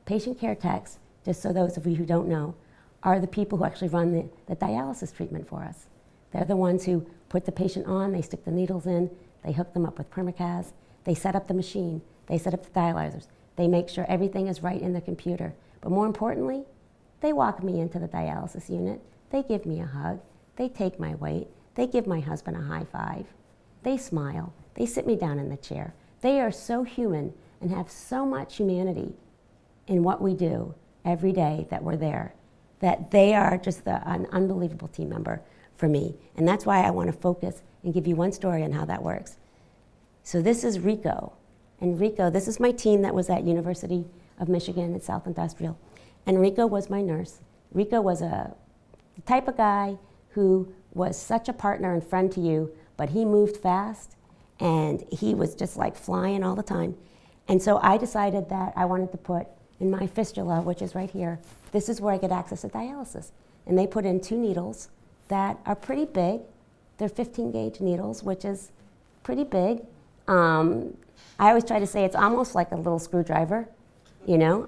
Patient care techs, just so those of you who don't know, are the people who actually run the dialysis treatment for us. They're the ones who put the patient on, they stick the needles in, they hook them up with Permacaz, they set up the machine, they set up the dialyzers, they make sure everything is right in the computer. But more importantly, they walk me into the dialysis unit, they give me a hug, they take my weight, they give my husband a high five, they smile, they sit me down in the chair. They are so human and have so much humanity in what we do every day that we're there, that they are just an unbelievable team member for me. And that's why I want to focus and give you one story on how that works. So this is Rico. And Rico, this is my team that was at University of Michigan at South Industrial. And Rico was my nurse. Rico was the type of guy who was such a partner and friend to you, but he moved fast and he was just like flying all the time. And so I decided that I wanted to put in my fistula, which is right here, this is where I get access to dialysis. And they put in 2 needles that are pretty big. They're 15 gauge needles, which is pretty big. I always try to say it's almost like a little screwdriver, you know,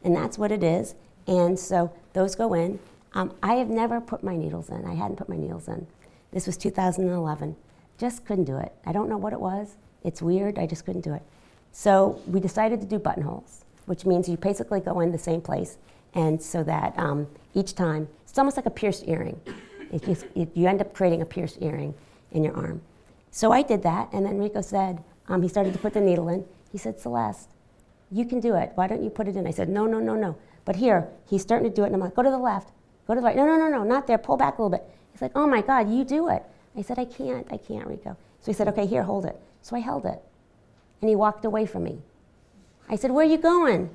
and that's what it is. And so those go in. I have never put my needles in. I hadn't put my needles in. This was 2011. Just couldn't do it. I don't know what it was. It's weird. I just couldn't do it. So we decided to do buttonholes, which means you basically go in the same place, and so that each time, it's almost like a pierced earring. You end up creating a pierced earring in your arm. So I did that, and then Rico said, he started to put the needle in. He said, Celeste, you can do it. Why don't you put it in? I said, no. But here, he's starting to do it, and I'm like, go to the left, go to the right. No, not there. Pull back a little bit. He's like, oh my God, you do it. I said, I can't, Rico. So he said, okay, here, hold it. So I held it, and he walked away from me. I said, where are you going?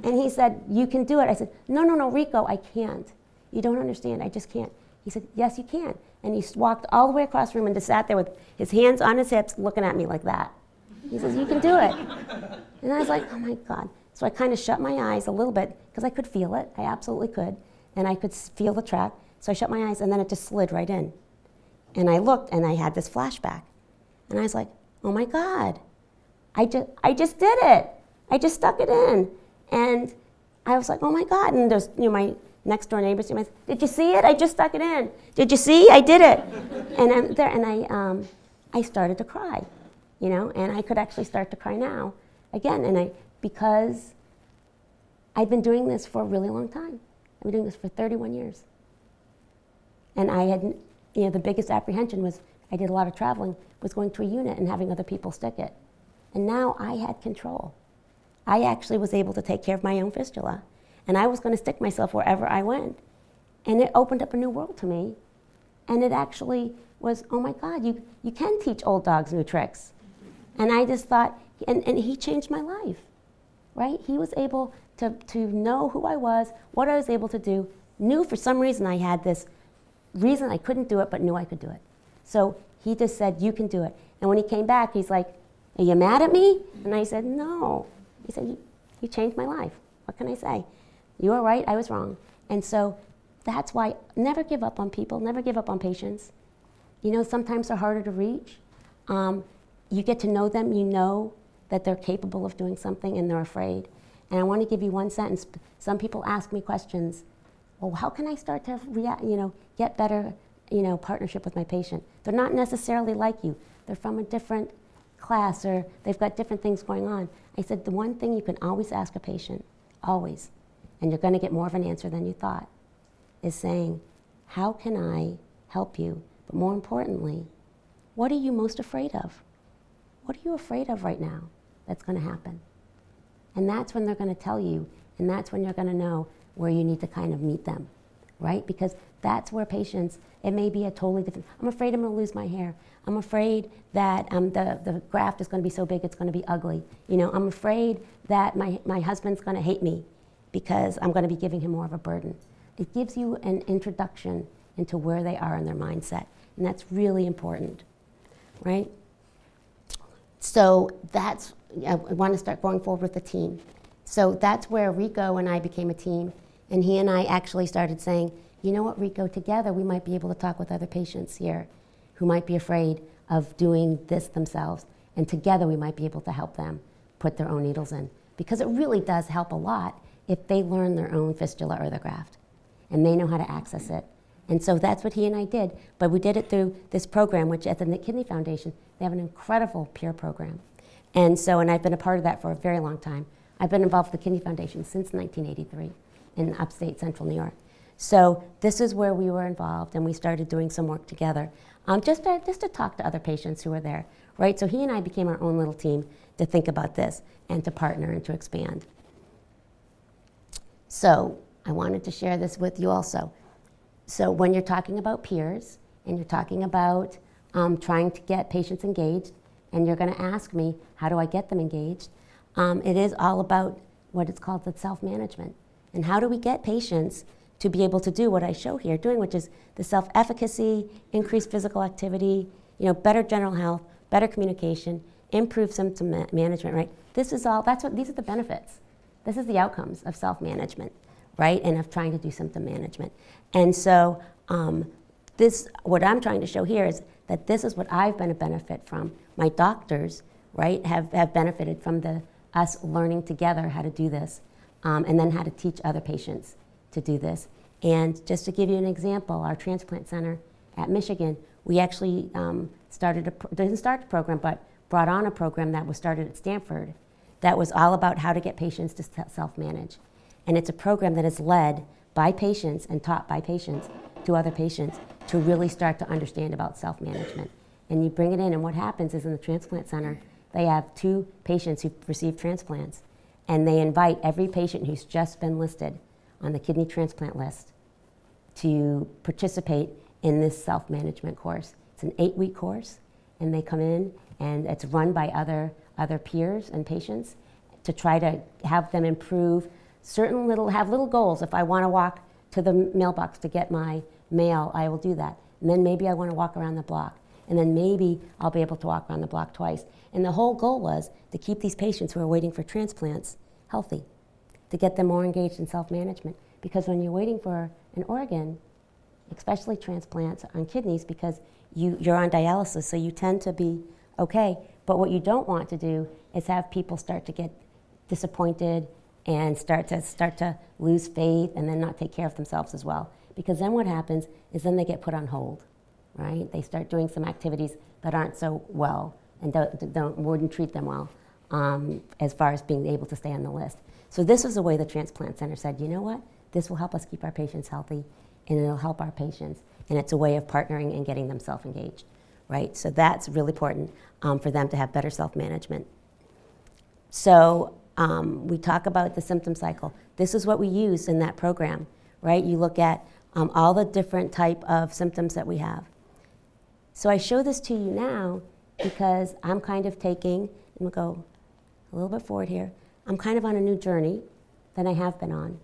And he said, you can do it. I said, no, Rico, I can't. You don't understand. I just can't. He said, yes, you can. And he walked all the way across the room and just sat there with his hands on his hips looking at me like that. He says, you can do it. And I was like, oh my God. So I kind of shut my eyes a little bit because I could feel it. I absolutely could. And I could feel the track. So I shut my eyes and then it just slid right in. And I looked and I had this flashback. And I was like, oh my God. I just did it. I just stuck it in. And I was like, oh my God. And there's, my next door neighbors, did you see it? I just stuck it in. Did you see? I did it. And I'm there, and I started to cry, and I could actually start to cry now again. And because I'd been doing this for a really long time. I've been doing this for 31 years. And I had, the biggest apprehension was I did a lot of traveling, was going to a unit and having other people stick it. And now I had control. I actually was able to take care of my own fistula. And I was going to stick myself wherever I went. And it opened up a new world to me. And it actually was, oh my God, you can teach old dogs new tricks. And I just thought, and he changed my life, right? He was able to know who I was, what I was able to do, knew for some reason I had this reason I couldn't do it, but knew I could do it. So he just said, you can do it. And when he came back, he's like, are you mad at me? And I said, no. He said, you changed my life. What can I say? You were right, I was wrong. And so that's why never give up on people, never give up on patients. Sometimes they're harder to reach. You get to know them, you know that they're capable of doing something and they're afraid. And I want to give you one sentence. Some people ask me questions. Well, how can I start to get better, partnership with my patient? They're not necessarily like you. They're from a different class or they've got different things going on. I said, the one thing you can always ask a patient, always, and you're going to get more of an answer than you thought, is saying, how can I help you? But more importantly, what are you most afraid of? What are you afraid of right now that's going to happen? And that's when they're going to tell you, and that's when you're going to know where you need to kind of meet them, right? Because that's where patients, it may be a totally different, I'm afraid I'm going to lose my hair. I'm afraid that the graft is going to be so big it's going to be ugly. I'm afraid that my husband's going to hate me because I'm going to be giving him more of a burden. It gives you an introduction into where they are in their mindset, and that's really important, right? So I want to start going forward with the team. So that's where Rico and I became a team, and he and I actually started saying, you know what, Rico, together we might be able to talk with other patients here who might be afraid of doing this themselves, and together we might be able to help them put their own needles in. Because it really does help a lot if they learn their own fistula or their graft, and they know how to access it. And so that's what he and I did, but we did it through this program, which at the Kidney Foundation, they have an incredible peer program. And I've been a part of that for a very long time. I've been involved with the Kidney Foundation since 1983 in upstate central New York. So this is where we were involved, and we started doing some work together, just to talk to other patients who were there, right? So he and I became our own little team to think about this and to partner and to expand. So I wanted to share this with you also. So when you're talking about peers and you're talking about trying to get patients engaged, and you're going to ask me, how do I get them engaged? It is all about what it's called the self-management. And how do we get patients to be able to do what I show here doing, which is the self-efficacy, increased physical activity, better general health, better communication, improved symptom management, right? These are the benefits. This is the outcomes of self-management, right? And of trying to do symptom management. And so what I'm trying to show here is that this is what I've been a benefit from. My doctors, right, have benefited from us learning together how to do this, and then how to teach other patients to do this. And just to give you an example, our transplant center at Michigan, we actually didn't start the program, but brought on a program that was started at Stanford that was all about how to get patients to self-manage. And it's a program that is led by patients and taught by patients to other patients to really start to understand about self-management. And you bring it in, and what happens is in the transplant center, they have 2 patients who've received transplants, and they invite every patient who's just been listed on the kidney transplant list to participate in this self-management course. It's an 8-week course, and they come in, and it's run by other peers and patients to try to have them improve have little goals. If I want to walk to the mailbox to get my mail, I will do that. And then maybe I want to walk around the block. And then maybe I'll be able to walk around the block twice. And the whole goal was to keep these patients who are waiting for transplants healthy, to get them more engaged in self-management. Because when you're waiting for an organ, especially transplants on kidneys, because you're on dialysis, so you tend to be okay. But what you don't want to do is have people start to get disappointed and start to lose faith and then not take care of themselves as well. Because then what happens is then they get put on hold, right? They start doing some activities that aren't so well and wouldn't treat them well as far as being able to stay on the list. So this is the way the transplant center said, you know what? This will help us keep our patients healthy, and it'll help our patients. And it's a way of partnering and getting them self-engaged, right? So that's really important for them to have better self-management. So we talk about the symptom cycle. This is what we use in that program, right? You look at all the different type of symptoms that we have. So I show this to you now because I'm kind of taking, and we'll go a little bit forward here, I'm kind of on a new journey than I have been on.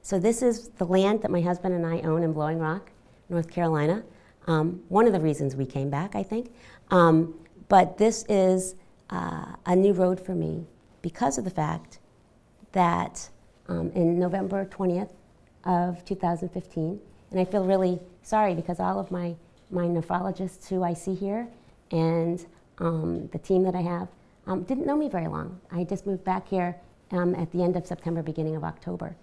So this is the land that my husband and I own in Blowing Rock, North Carolina. One of the reasons we came back, I think. But this is a new road for me because of the fact that in November 20th of 2015, and I feel really sorry because all of my nephrologists who I see here and the team that I have didn't know me very long. I just moved back here at the end of September, beginning of October,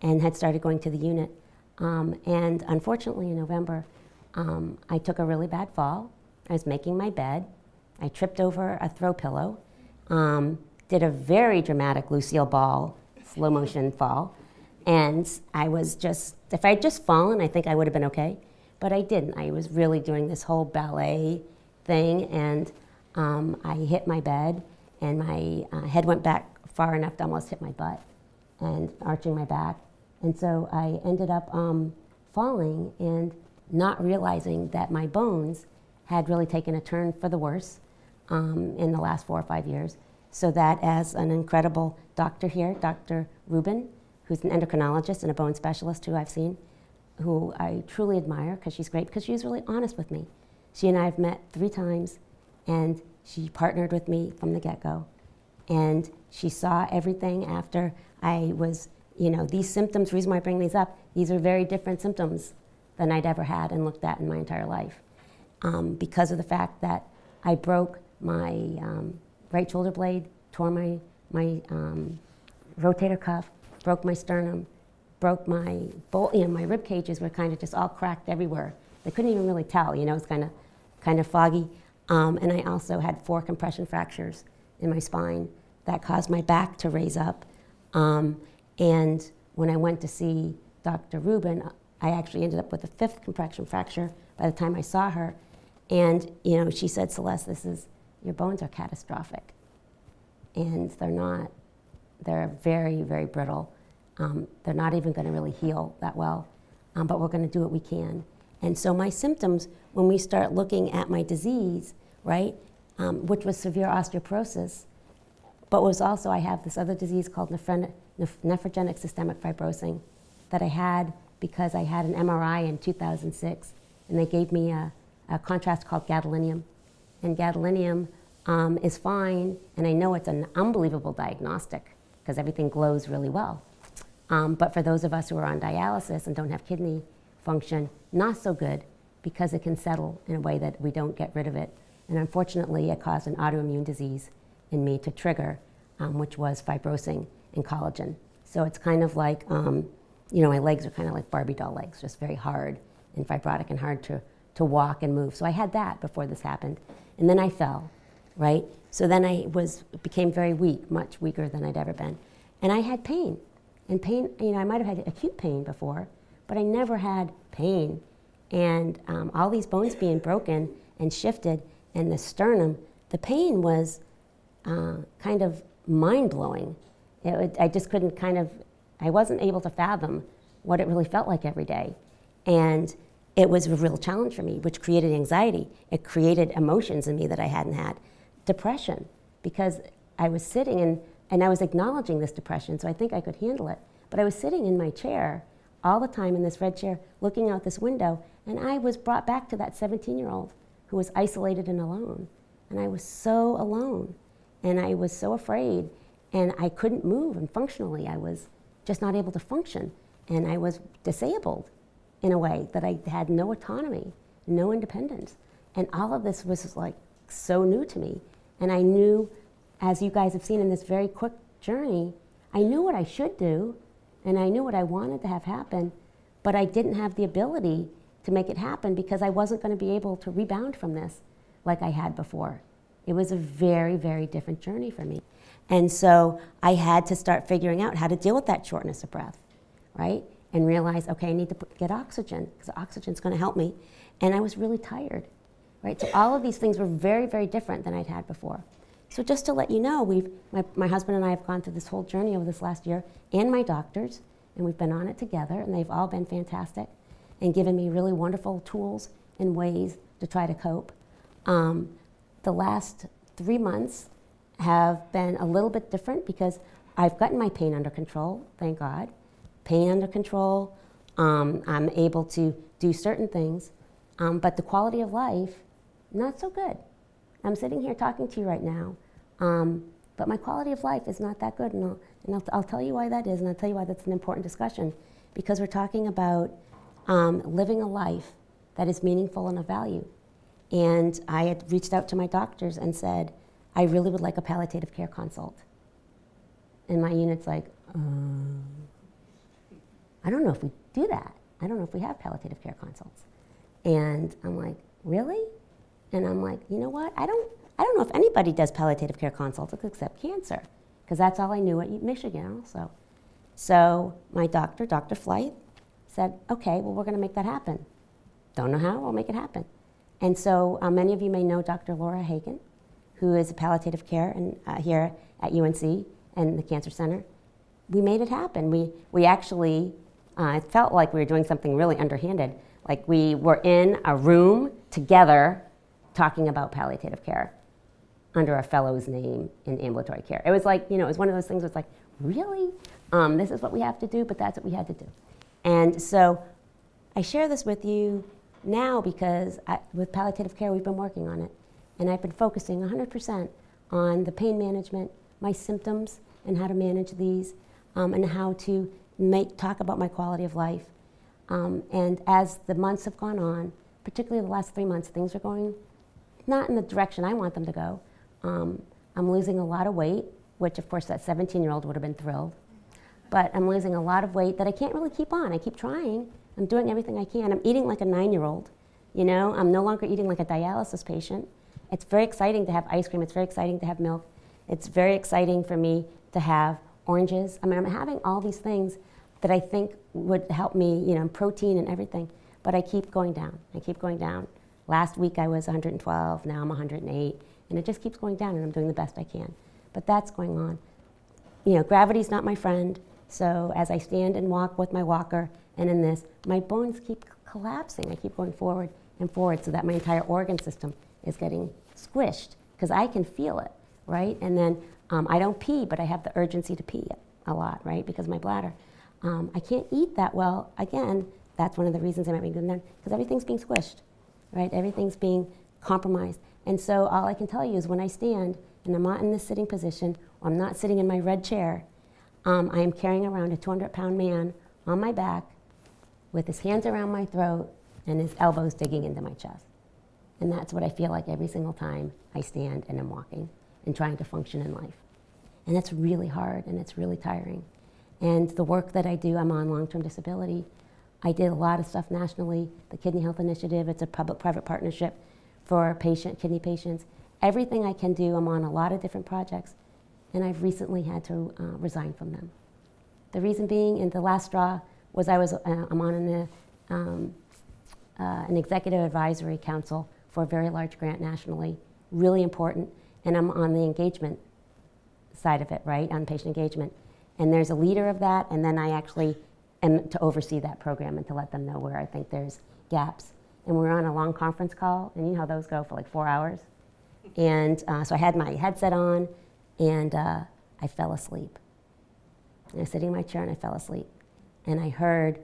and had started going to the unit. And unfortunately in November, I took a really bad fall. I was making my bed. I tripped over a throw pillow, did a very dramatic Lucille Ball slow motion fall. And I was just, if I had just fallen, I think I would have been okay. But I didn't. I was really doing this whole ballet thing, and I hit my bed, and my head went back far enough to almost hit my butt and arching my back. And so I ended up falling and not realizing that my bones had really taken a turn for the worse in the last 4 or 5 years. So that as an incredible doctor here, Dr. Rubin, who's an endocrinologist and a bone specialist who I've seen, who I truly admire because she's great, because she was really honest with me. She and I have met 3 times, and she partnered with me from the get-go. And she saw everything after I was, these symptoms, the reason why I bring these up, these are very different symptoms than I'd ever had and looked at in my entire life. Because of the fact that I broke my right shoulder blade, tore my rotator cuff, broke my sternum, broke my my rib cages were kind of just all cracked everywhere. They couldn't even really tell, it was kind of foggy. And I also had 4 compression fractures in my spine that caused my back to raise up. And when I went to see Dr. Rubin, I actually ended up with a 5th compression fracture by the time I saw her. And she said, Celeste, your bones are catastrophic. And they're not. They're very, very brittle. They're not even going to really heal that well, but we're going to do what we can. And so my symptoms, when we start looking at my disease, right, which was severe osteoporosis, but was also, I have this other disease called nephrogenic systemic fibrosing that I had because I had an MRI in 2006, and they gave me a contrast called gadolinium. And gadolinium is fine, and I know it's an unbelievable diagnostic because everything glows really well. But for those of us who are on dialysis and don't have kidney function, not so good because it can settle in a way that we don't get rid of it. And unfortunately, it caused an autoimmune disease in me to trigger, which was fibrosing and collagen. So it's kind of like, my legs are kind of like Barbie doll legs, just very hard and fibrotic and hard to walk and move. So I had that before this happened. And then I fell, right? So then I became very weak, much weaker than I'd ever been. And I had pain. And pain, I might have had acute pain before, but I never had pain. And all these bones being broken and shifted, and the sternum, the pain was kind of mind-blowing. I just couldn't I wasn't able to fathom what it really felt like every day. And it was a real challenge for me, which created anxiety. It created emotions in me that I hadn't had. Depression, because I was sitting and I was acknowledging this depression, so I think I could handle it. But I was sitting in my chair all the time in this red chair, looking out this window, and I was brought back to that 17-year-old who was isolated and alone. And I was so alone, and I was so afraid, and I couldn't move, and functionally I was just not able to function. And I was disabled in a way that I had no autonomy, no independence. And all of this was like so new to me. And I knew, as you guys have seen in this very quick journey, I knew what I should do, and I knew what I wanted to have happen, but I didn't have the ability to make it happen because I wasn't going to be able to rebound from this like I had before. It was a very, very different journey for me. And so I had to start figuring out how to deal with that shortness of breath, right? And realize, okay, I need to get oxygen because oxygen's going to help me. And I was really tired, right? So all of these things were very, very different than I'd had before. So just to let you know, my husband and I have gone through this whole journey over this last year, and my doctors, and we've been on it together, and they've all been fantastic and given me really wonderful tools and ways to try to cope. The last 3 months have been a little bit different because I've gotten my pain under control, thank God. Pain under control, I'm able to do certain things, but the quality of life, not so good. I'm sitting here talking to you right now, but my quality of life is not that good, and I'll tell you why that is, and I'll tell you why that's an important discussion, because we're talking about living a life that is meaningful and of value. And I had reached out to my doctors and said, I really would like a palliative care consult. And my unit's like, I don't know if we do that. I don't know if we have palliative care consults. And I'm like, really? And I'm like, you know what? I don't know if anybody does palliative care consults except cancer, because that's all I knew at Michigan also. So my doctor, Dr. Flight, said, okay, well, we're going to make that happen. Don't know how, we'll make it happen. And so many of you may know Dr. Laura Hagen, who is a palliative care here at UNC and the Cancer Center. We made it happen. We actually, it felt like we were doing something really underhanded. Like we were in a room together talking about palliative care under a fellow's name in ambulatory care. It was like, it was one of those things where it's like, really? This is what we have to do, but that's what we had to do. And so I share this with you now because with palliative care, we've been working on it. And I've been focusing 100% on the pain management, my symptoms, and how to manage these, and how to talk about my quality of life. And as the months have gone on, particularly the last 3 months, things are going not in the direction I want them to go. I'm losing a lot of weight, which of course that 17-year-old would have been thrilled. But I'm losing a lot of weight that I can't really keep on. I keep trying. I'm doing everything I can. I'm eating like a 9-year-old. I'm no longer eating like a dialysis patient. It's very exciting to have ice cream. It's very exciting to have milk. It's very exciting for me to have oranges. I mean, I'm having all these things that I think would help me, protein and everything. But I keep going down. I keep going down. Last week I was 112. Now I'm 108. And it just keeps going down, and I'm doing the best I can. But that's going on. Gravity's not my friend. So as I stand and walk with my walker and in this, my bones keep collapsing. I keep going forward and forward so that my entire organ system is getting squished because I can feel it, right? And then I don't pee, but I have the urgency to pee a lot, right, because of my bladder. I can't eat that well. Again, that's one of the reasons I might be good then, because everything's being squished, right? Everything's being compromised. And so all I can tell you is when I stand and I'm not in this sitting position, or I'm not sitting in my red chair, I am carrying around a 200-pound man on my back with his hands around my throat and his elbows digging into my chest. And that's what I feel like every single time I stand and I'm walking and trying to function in life. And it's really hard and it's really tiring. And the work that I do, I'm on long-term disability. I did a lot of stuff nationally, the Kidney Health Initiative. It's a public-private partnership for kidney patients. Everything I can do, I'm on a lot of different projects, and I've recently had to resign from them. The reason being, and the last straw, was I'm on an executive advisory council for a very large grant nationally, really important, and I'm on the engagement side of it, right, on patient engagement. And there's a leader of that, and then I actually am to oversee that program and to let them know where I think there's gaps. And we're on a long conference call, and you know how those go for like 4 hours. And so I had my headset on, and I fell asleep. And I was sitting in my chair, and I fell asleep. And I heard,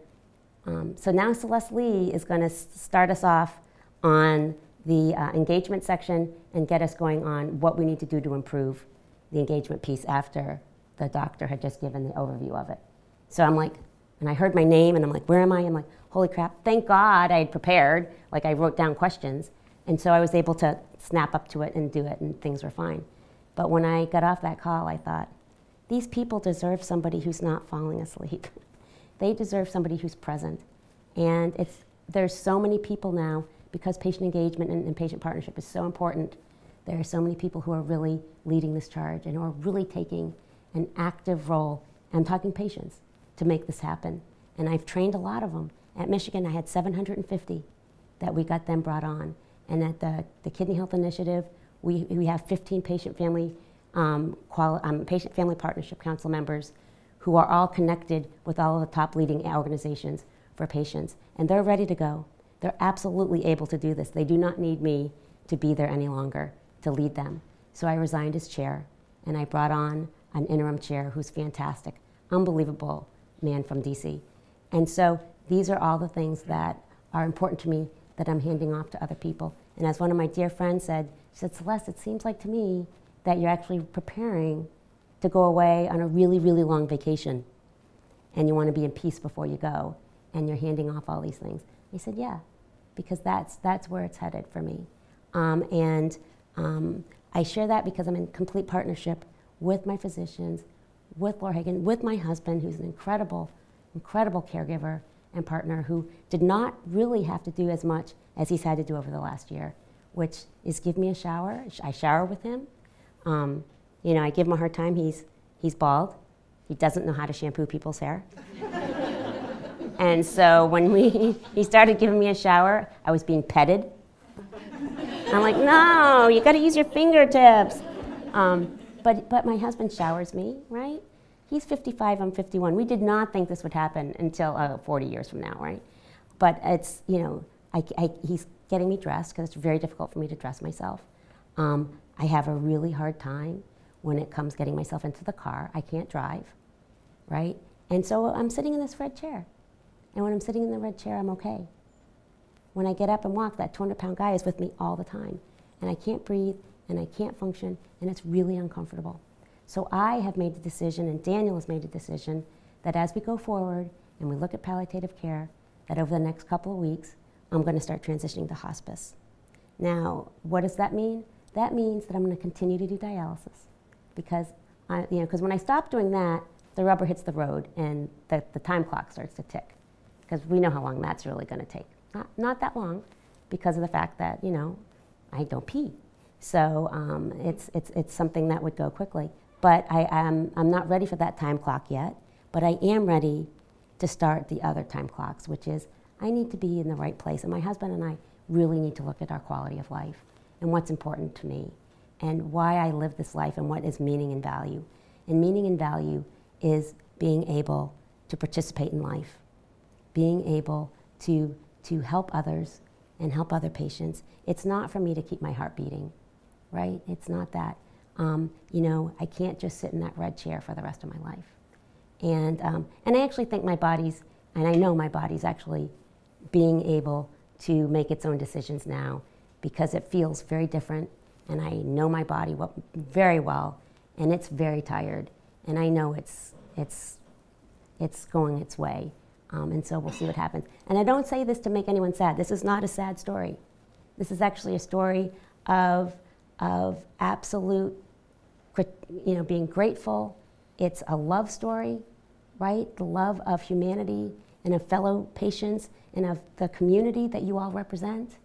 so now Celeste is going to start us off on the engagement section and get us going on what we need to do to improve the engagement piece after the doctor had just given the overview of it. So I'm like, and I heard my name, and I'm like, where am I? I'm like, holy crap, thank God I had prepared, like I wrote down questions. And so I was able to snap up to it and do it, and things were fine. But when I got off that call, I thought, these people deserve somebody who's not falling asleep. They deserve somebody who's present. And there's so many people now, because patient engagement and patient partnership is so important, there are so many people who are really leading this charge and who are really taking an active role, I'm talking patients, to make this happen. And I've trained a lot of them. At Michigan, I had 750 that we got them brought on. And at the Kidney Health Initiative, we have 15 patient-family patient-family partnership council members who are all connected with all of the top leading organizations for patients. And they're ready to go. They're absolutely able to do this. They do not need me to be there any longer to lead them. So I resigned as chair, and I brought on an interim chair who's fantastic, unbelievable man from DC. And so these are all the things that are important to me that I'm handing off to other people. And as one of my dear friends said, she said, Celeste, it seems like to me that you're actually preparing to go away on a really, really long vacation, and you want to be in peace before you go, and you're handing off all these things. I said, yeah, because that's where it's headed for me. I share that because I'm in complete partnership with my physicians, with Laura Hagen, with my husband, who's an incredible, incredible caregiver and partner who did not really have to do as much as he's had to do over the last year, which is give me a shower. I shower with him. I give him a hard time. He's bald. He doesn't know how to shampoo people's hair. And so when he started giving me a shower, I was being petted. I'm like, no, you got to use your fingertips. But my husband showers me, right? He's 55, I'm 51. We did not think this would happen until 40 years from now, right? But it's, he's getting me dressed because it's very difficult for me to dress myself. I have a really hard time when it comes getting myself into the car. I can't drive, right? And so I'm sitting in this red chair. And when I'm sitting in the red chair, I'm okay. When I get up and walk, that 200-pound guy is with me all the time. And I can't breathe, and I can't function, and it's really uncomfortable. So I have made the decision, and Daniel has made the decision, that as we go forward and we look at palliative care, that over the next couple of weeks, I'm going to start transitioning to hospice. Now, what does that mean? That means that I'm going to continue to do dialysis, because when I stop doing that, the rubber hits the road and the time clock starts to tick, because we know how long that's really going to take. Not that long, because of the fact that I don't pee. So it's something that would go quickly. But I'm not ready for that time clock yet. But I am ready to start the other time clocks, which is I need to be in the right place. And my husband and I really need to look at our quality of life and what's important to me and why I live this life and what is meaning and value. And meaning and value is being able to participate in life, being able to help others and help other patients. It's not for me to keep my heart beating. right? It's not that. I can't just sit in that red chair for the rest of my life. And I actually think my body's, and I know my body's actually being able to make its own decisions now because it feels very different, and I know my body very well, and it's very tired, and I know it's going its way, and so we'll see what happens. And I don't say this to make anyone sad. This is not a sad story. This is actually a story of absolute, being grateful. It's a love story, right? The love of humanity and of fellow patients and of the community that you all represent.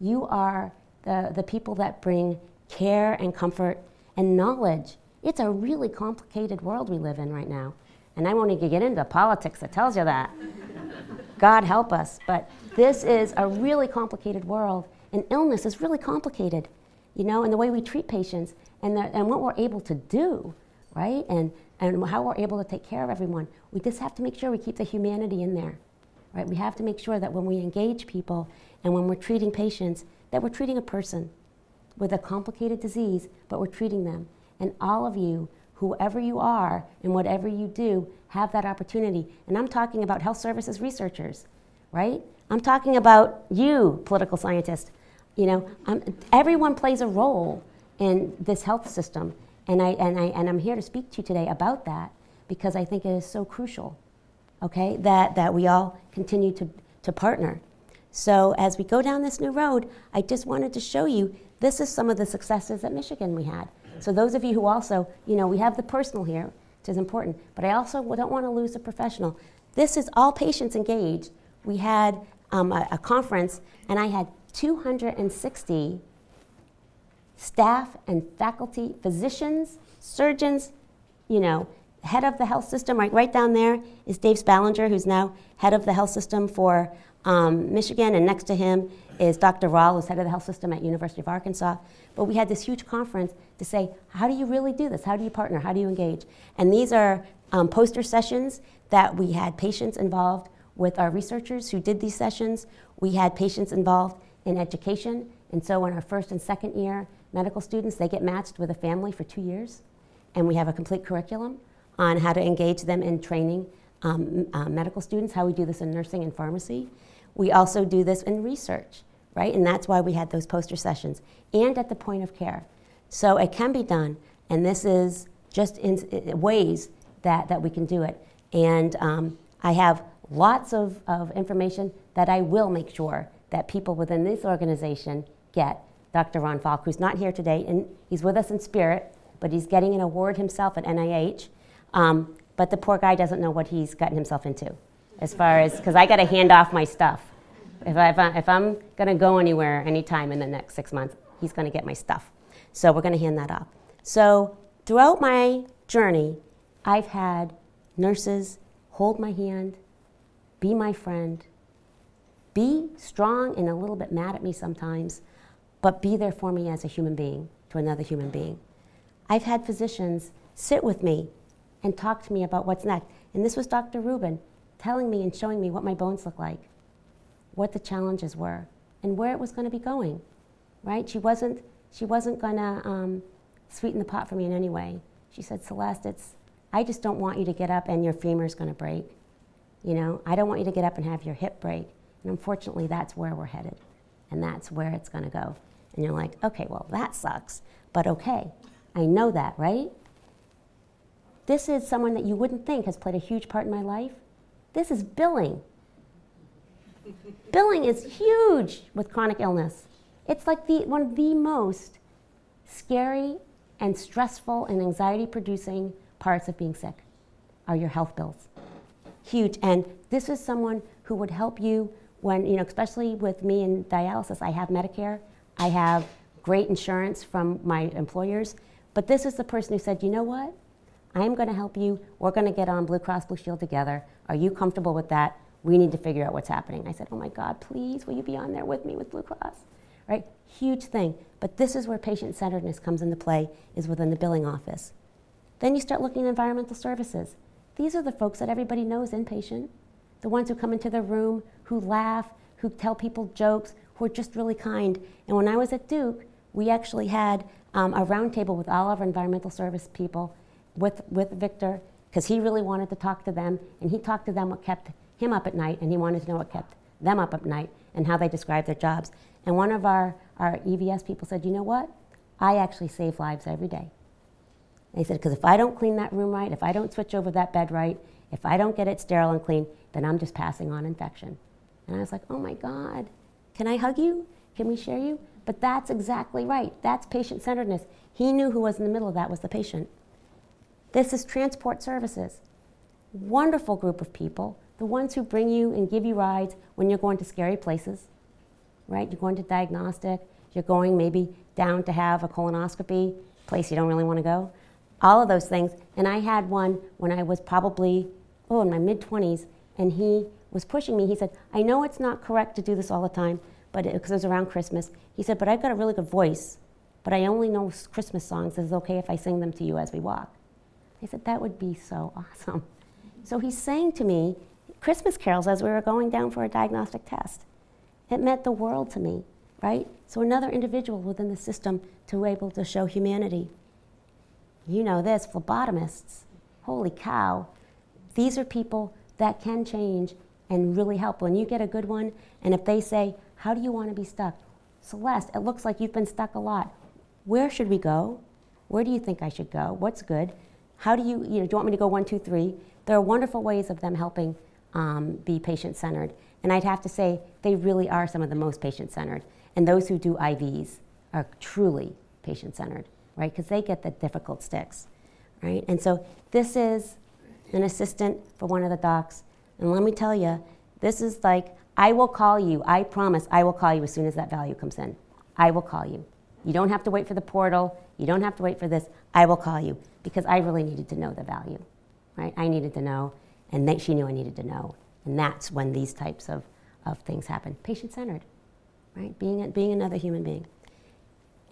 You are the people that bring care and comfort and knowledge. It's a really complicated world we live in right now. And I won't even get into politics that tells you that. God help us. But this is a really complicated world, and illness is really complicated, and the way we treat patients and what we're able to do, right? And how we're able to take care of everyone. We just have to make sure we keep the humanity in there, right? We have to make sure that when we engage people and when we're treating patients, that we're treating a person with a complicated disease, but we're treating them. And all of you, whoever you are and whatever you do, have that opportunity. And I'm talking about health services researchers, right? I'm talking about you, political scientists. Everyone plays a role in this health system. And I'm here to speak to you today about that because I think it is so crucial, okay, that we all continue to partner. So as we go down this new road, I just wanted to show you, this is some of the successes at Michigan we had. So those of you who also, we have the personal here, which is important, but I also don't want to lose the professional. This is all patients engaged. We had a conference, and I had 260 staff and faculty, physicians, surgeons, head of the health system. Right down there is Dave Spallinger, who's now head of the health system for Michigan, and next to him is Dr. Rahl, who's head of the health system at University of Arkansas. But we had this huge conference to say, how do you really do this? How do you partner? How do you engage? And these are poster sessions that we had patients involved with our researchers who did these sessions. We had patients involved in education. And so in our first and second year medical students, they get matched with a family for 2 years. And we have a complete curriculum on how to engage them in training medical students, how we do this in nursing and pharmacy. We also do this in research, right? And that's why we had those poster sessions, and at the point of care. So it can be done, and this is just in ways that we can do it. And I have lots of information that I will make sure that people within this organization get. Dr. Ron Falk, who's not here today, and he's with us in spirit, but he's getting an award himself at NIH. But the poor guy doesn't know what he's gotten himself into, as far as, because I got to hand off my stuff. If I'm going to go anywhere anytime in the next 6 months, he's going to get my stuff. So we're going to hand that off. So throughout my journey, I've had nurses hold my hand, be my friend, be strong and a little bit mad at me sometimes, but be there for me as a human being to another human being. I've had physicians sit with me and talk to me about what's next. And this was Dr. Rubin telling me and showing me what my bones look like, what the challenges were, and where it was going to be going, right? She wasn't going to sweeten the pot for me in any way. She said, Celeste, I just don't want you to get up and your femur's going to break. I don't want you to get up and have your hip break. And unfortunately, that's where we're headed, and that's where it's going to go. And you're like, okay, well, that sucks, but okay, I know that, right? This is someone that you wouldn't think has played a huge part in my life. This is billing. Billing is huge with chronic illness. It's like one of the most scary and stressful and anxiety-producing parts of being sick are your health bills. Huge. And this is someone who would help you when, especially with me in dialysis, I have Medicare, I have great insurance from my employers, but this is the person who said, you know what? I'm going to help you. We're going to get on Blue Cross Blue Shield together. Are you comfortable with that? We need to figure out what's happening. I said, oh my God, please, will you be on there with me with Blue Cross? Right? Huge thing. But this is where patient-centeredness comes into play, is within the billing office. Then you start looking at environmental services. These are the folks that everybody knows inpatient, the ones who come into the room, who laugh, who tell people jokes, who are just really kind. And when I was at Duke, we actually had a round table with all of our environmental service people with Victor, because he really wanted to talk to them, and he talked to them what kept him up at night, and he wanted to know what kept them up at night and how they described their jobs. And one of our EVS people said, you know what? I actually save lives every day. And he said, because if I don't clean that room right, if I don't switch over that bed right, if I don't get it sterile and clean, then I'm just passing on infection. And I was like, oh my God, can I hug you? Can we share you? But that's exactly right. That's patient-centeredness. He knew who was in the middle of that was the patient. This is transport services. Wonderful group of people. The ones who bring you and give you rides when you're going to scary places, right? You're going to diagnostic. You're going maybe down to have a colonoscopy, place you don't really want to go. All of those things. And I had one when I was probably, in my mid-20s, and he was pushing me. He said, I know it's not correct to do this all the time, but because it was around Christmas. He said, but I've got a really good voice, but I only know Christmas songs. Is it okay if I sing them to you as we walk? I said, that would be so awesome. So he sang to me Christmas carols as we were going down for a diagnostic test. It meant the world to me, right? So another individual within the system to be able to show humanity. You know this, phlebotomists, holy cow. These are people that can change and really help. When you get a good one, and if they say, how do you want to be stuck? Celeste, it looks like you've been stuck a lot. Where should we go? Where do you think I should go? What's good? How do you, do you want me to go 1, 2, 3? There are wonderful ways of them helping be patient-centered. And I'd have to say, they really are some of the most patient-centered. And those who do IVs are truly patient-centered, right? Because they get the difficult sticks, right? And so this is an assistant for one of the docs. And let me tell you, this is like, I will call you. I promise I will call you as soon as that value comes in. I will call you. You don't have to wait for the portal. You don't have to wait for this. I will call you because I really needed to know the value, right? I needed to know, and she knew I needed to know. And that's when these types of things happen. Patient-centered, right? Being another human being.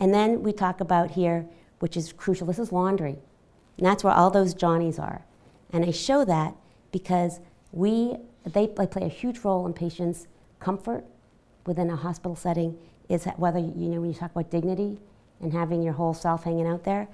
And then we talk about here, which is crucial, this is laundry. And that's where all those Johnnies are. And I show that because they play a huge role in patients' comfort within a hospital setting, is whether, when you talk about dignity and having your whole self hanging out there.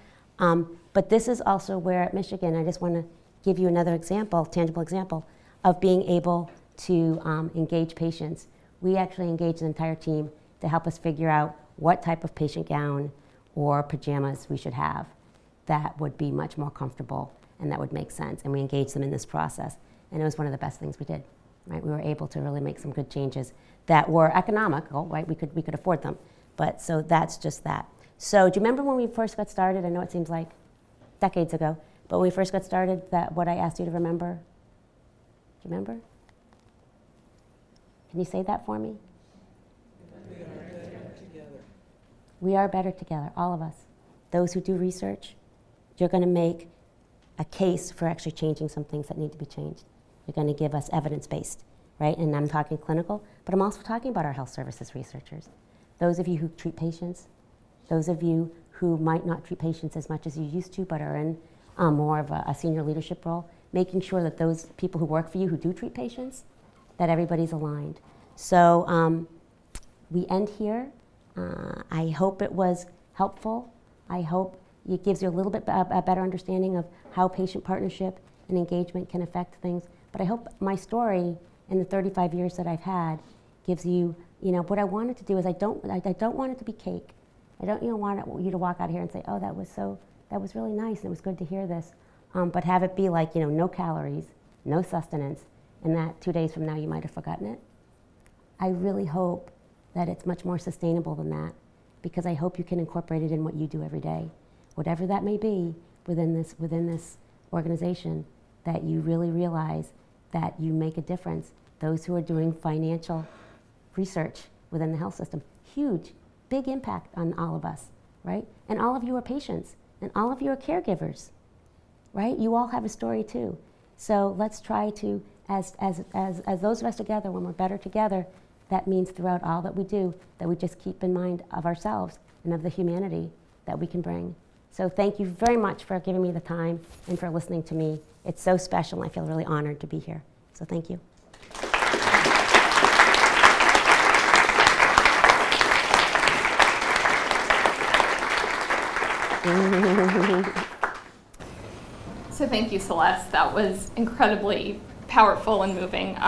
But this is also where at Michigan, I just want to give you another example, tangible example, of being able to engage patients. We actually engaged an entire team to help us figure out what type of patient gown or pajamas we should have that would be much more comfortable and that would make sense. And we engaged them in this process. And it was one of the best things we did, right? We were able to really make some good changes that were economical, right? We could afford them. But so that's just that. So do you remember when we first got started? I know it seems like decades ago, but when we first got started, what I asked you to remember? Do you remember? Can you say that for me? We are better together. We are better together, all of us. Those who do research, you're going to make a case for actually changing some things that need to be changed. You're going to give us evidence-based, right? And I'm talking clinical, but I'm also talking about our health services researchers. Those of you who treat patients, those of you who might not treat patients as much as you used to, but are in more of a senior leadership role, making sure that those people who work for you who do treat patients, that everybody's aligned. So we end here. I hope it was helpful. I hope it gives you a little bit a better understanding of how patient partnership and engagement can affect things. But I hope my story in the 35 years that I've had gives you, what I wanted to do is I don't want it to be cake. I don't want you to walk out here and say, oh, that was really nice and it was good to hear this. But have it be like, no calories, no sustenance, and that 2 days from now you might have forgotten it. I really hope that it's much more sustainable than that, because I hope you can incorporate it in what you do every day, whatever that may be within this organization, that you really realize that you make a difference. Those who are doing financial research within the health system, huge, big impact on all of us, right? And all of you are patients, and all of you are caregivers, right? You all have a story too. So let's try to, as those of us together, when we're better together, that means throughout all that we do, that we just keep in mind of ourselves and of the humanity that we can bring. So thank you very much for giving me the time and for listening to me. It's so special, and I feel really honored to be here. So thank you. So thank you, Celeste. That was incredibly powerful and moving.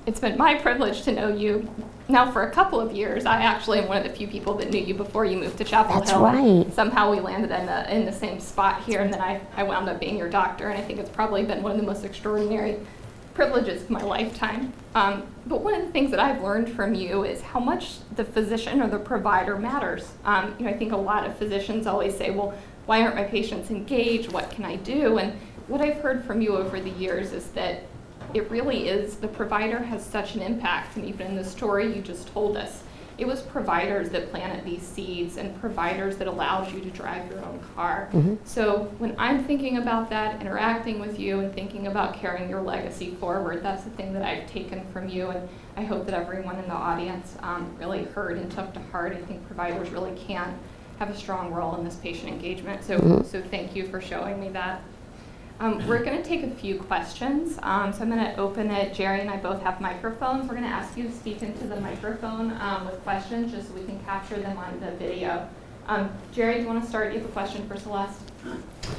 It's been my privilege to know you now for a couple of years. I actually am one of the few people that knew you before you moved to Chapel That's Hill. right. Somehow we landed in the same spot here, and then I wound up being your doctor, and I think it's probably been one of the most extraordinary privileges of my lifetime. But one of the things that I've learned from you is how much the physician or the provider matters. I think a lot of physicians always say, well, why aren't my patients engaged? What can I do? And what I've heard from you over the years is that it really is, the provider has such an impact. And even in the story you just told us, it was providers that planted these seeds and providers that allowed you to drive your own car. Mm-hmm. So when I'm thinking about that, interacting with you and thinking about carrying your legacy forward, that's the thing that I've taken from you. And I hope that everyone in the audience really heard and took to heart. I think providers really can have a strong role in this patient engagement. So, so thank you for showing me that. We're going to take a few questions. So I'm going to open it. Jerry and I both have microphones. We're going to ask you to speak into the microphone with questions just so we can capture them on the video. Jerry, do you want to start? You have a question for Celeste?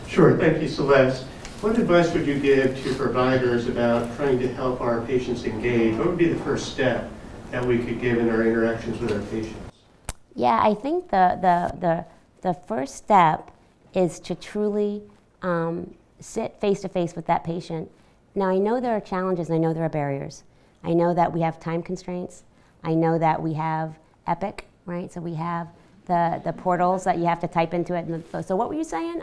Sure. Thank you, Celeste. What advice would you give to providers about trying to help our patients engage? What would be the first step that we could give in our interactions with our patients? Yeah, I think the first step is to truly sit face to face with that patient. Now, I know there are challenges, and I know there are barriers. I know that we have time constraints. I know that we have Epic, right? So we have the portals that you have to type into it. And so what were you saying?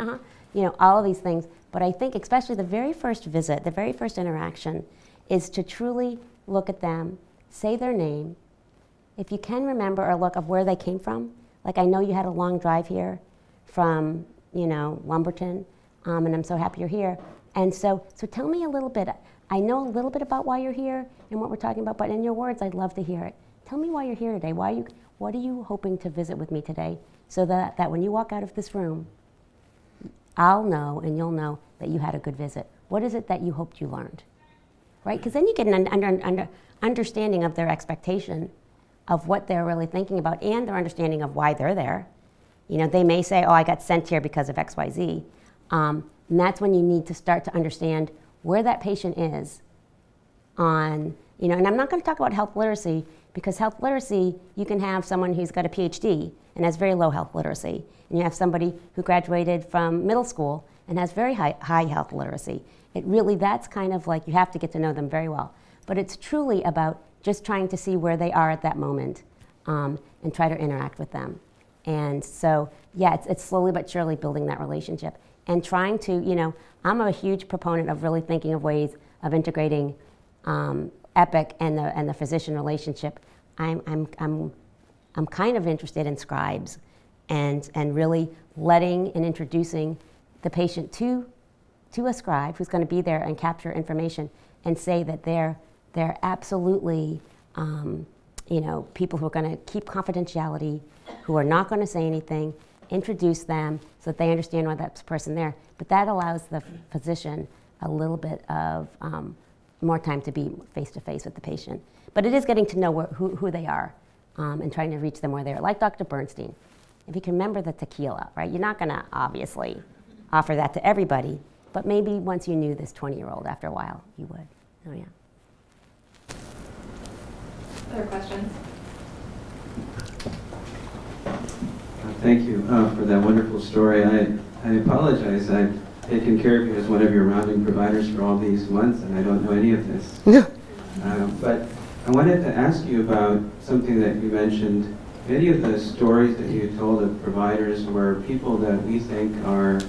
All of these things. But I think especially the very first visit, the very first interaction, is to truly look at them, say their name. If you can remember or look of where they came from, like I know you had a long drive here from, Lumberton, and I'm so happy you're here. And so tell me a little bit. I know a little bit about why you're here and what we're talking about, but in your words, I'd love to hear it. Tell me why you're here today. What are you hoping to visit with me today, so that when you walk out of this room, I'll know and you'll know that you had a good visit. What is it that you hoped you learned, right? Because then you get an understanding of their expectation, of what they're really thinking about, and their understanding of why they're there. They may say, oh, I got sent here because of X, Y, Z. And that's when you need to start to understand where that patient is on, and I'm not going to talk about health literacy, because health literacy, you can have someone who's got a PhD and has very low health literacy. And you have somebody who graduated from middle school and has very high health literacy. That's kind of like, you have to get to know them very well. But it's truly about just trying to see where they are at that moment and try to interact with them. And so, yeah, it's slowly but surely building that relationship and trying to, I'm a huge proponent of really thinking of ways of integrating Epic and the physician relationship. I'm kind of interested in scribes and really letting and introducing the patient to a scribe who's going to be there and capture information and say that they're absolutely people who are going to keep confidentiality, who are not going to say anything, introduce them so that they understand why that's the person there. But that allows the physician a little bit of more time to be face-to-face with the patient. But it is getting to know who they are and trying to reach them where they are. Like Dr. Bernstein, if you can remember the tequila, right? You're not going to obviously offer that to everybody, but maybe once you knew this 20-year-old, after a while, you would. Oh, yeah. Other questions? Thank you for that wonderful story. I apologize. I've taken care of you as one of your rounding providers for all these months, and I don't know any of this. But I wanted to ask you about something that you mentioned. Many of the stories that you told of providers were people that we think are,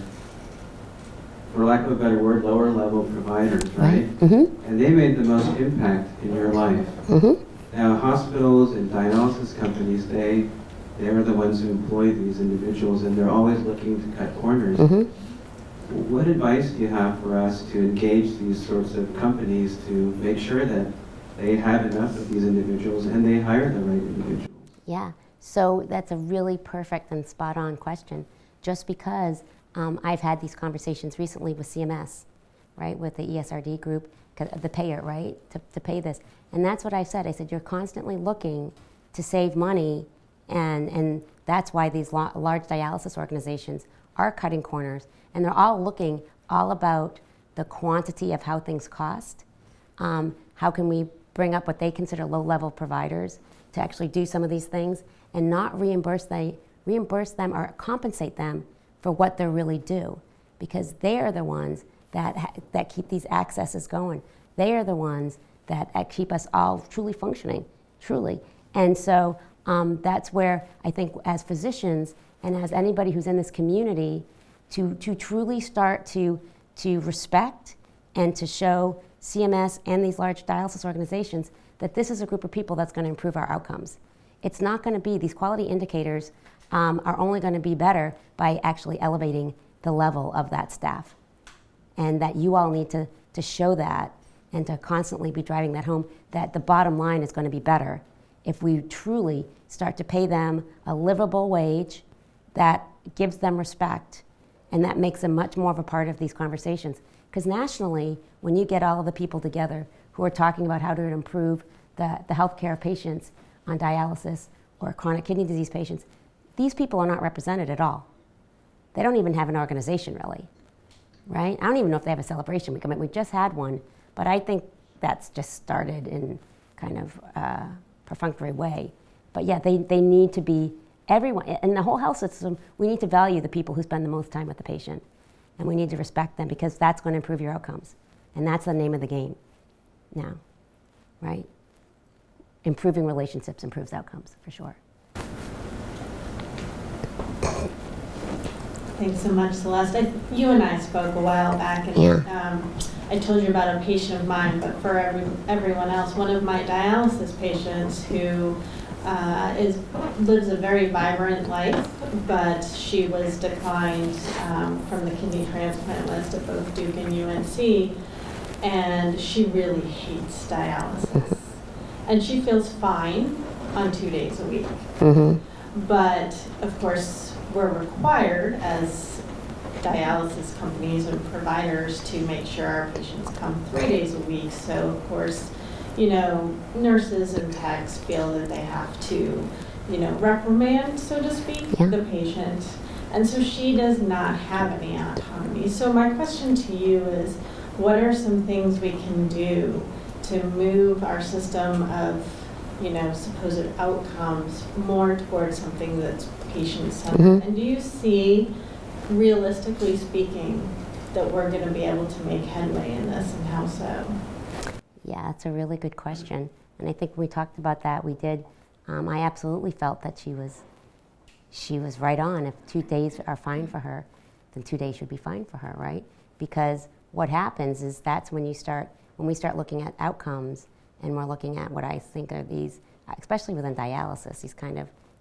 for lack of a better word, lower level providers, right? Mm-hmm. And they made the most impact in your life. Mm-hmm. Now, hospitals and dialysis companies, they are the ones who employ these individuals, and they're always looking to cut corners. Mm-hmm. What advice do you have for us to engage these sorts of companies to make sure that they have enough of these individuals and they hire the right individuals? Yeah, so that's a really perfect and spot-on question. Just because I've had these conversations recently with CMS, right, with the ESRD group, the payer, right, to pay this. And that's what I said. I said, you're constantly looking to save money and That's why these large dialysis organizations are cutting corners, and they're all looking all about the quantity of how things cost. How can we bring up what they consider low-level providers to actually do some of these things and not reimburse them or compensate them for what they're really due, because they are the ones that keep these accesses going. They are the ones that keep us all truly functioning, truly. And so that's where I think as physicians and as anybody who's in this community to truly start to respect and to show CMS and these large dialysis organizations that this is a group of people that's going to improve our outcomes. It's not going to be, these quality indicators are only going to be better by actually elevating the level of that staff. And that you all need to show that and to constantly be driving that home, that the bottom line is going to be better if we truly start to pay them a livable wage that gives them respect and that makes them much more of a part of these conversations. Because nationally, when you get all of the people together who are talking about how to improve the health care of patients on dialysis or chronic kidney disease patients, these people are not represented at all. They don't even have an organization, really, right? I don't even know if they have a celebration week. I mean, we just had one, but I think that's just started in kind of a perfunctory way. But yeah, they need to be, everyone, in the whole health system, we need to value the people who spend the most time with the patient. And we need to respect them because that's going to improve your outcomes. And that's the name of the game now, right? Improving relationships improves outcomes, for sure. Thanks so much, Celeste. You and I spoke a while back, and I told you about a patient of mine, but for everyone else, one of my dialysis patients who lives a very vibrant life, but she was declined from the kidney transplant list at both Duke and UNC, and she really hates dialysis. And she feels fine on 2 days a week. Mm-hmm. But, of course, we're required as dialysis companies and providers to make sure our patients come 3 days a week. So, of course, you know, nurses and techs feel that they have to, you know, reprimand, so to speak, the patient. And so she does not have any autonomy. So my question to you is, what are some things we can do to move our system of, you know, supposed outcomes more towards something that's patient-centered? Mm-hmm. And do you see, realistically speaking, that we're going to be able to make headway in this, and how so? Yeah, that's a really good question. And I think when we talked about that, we did, I absolutely felt that she was right on. If 2 days are fine for her, then 2 days should be fine for her, right? Because what happens is that's when we start looking at outcomes, and we're looking at what I think are these, especially within dialysis,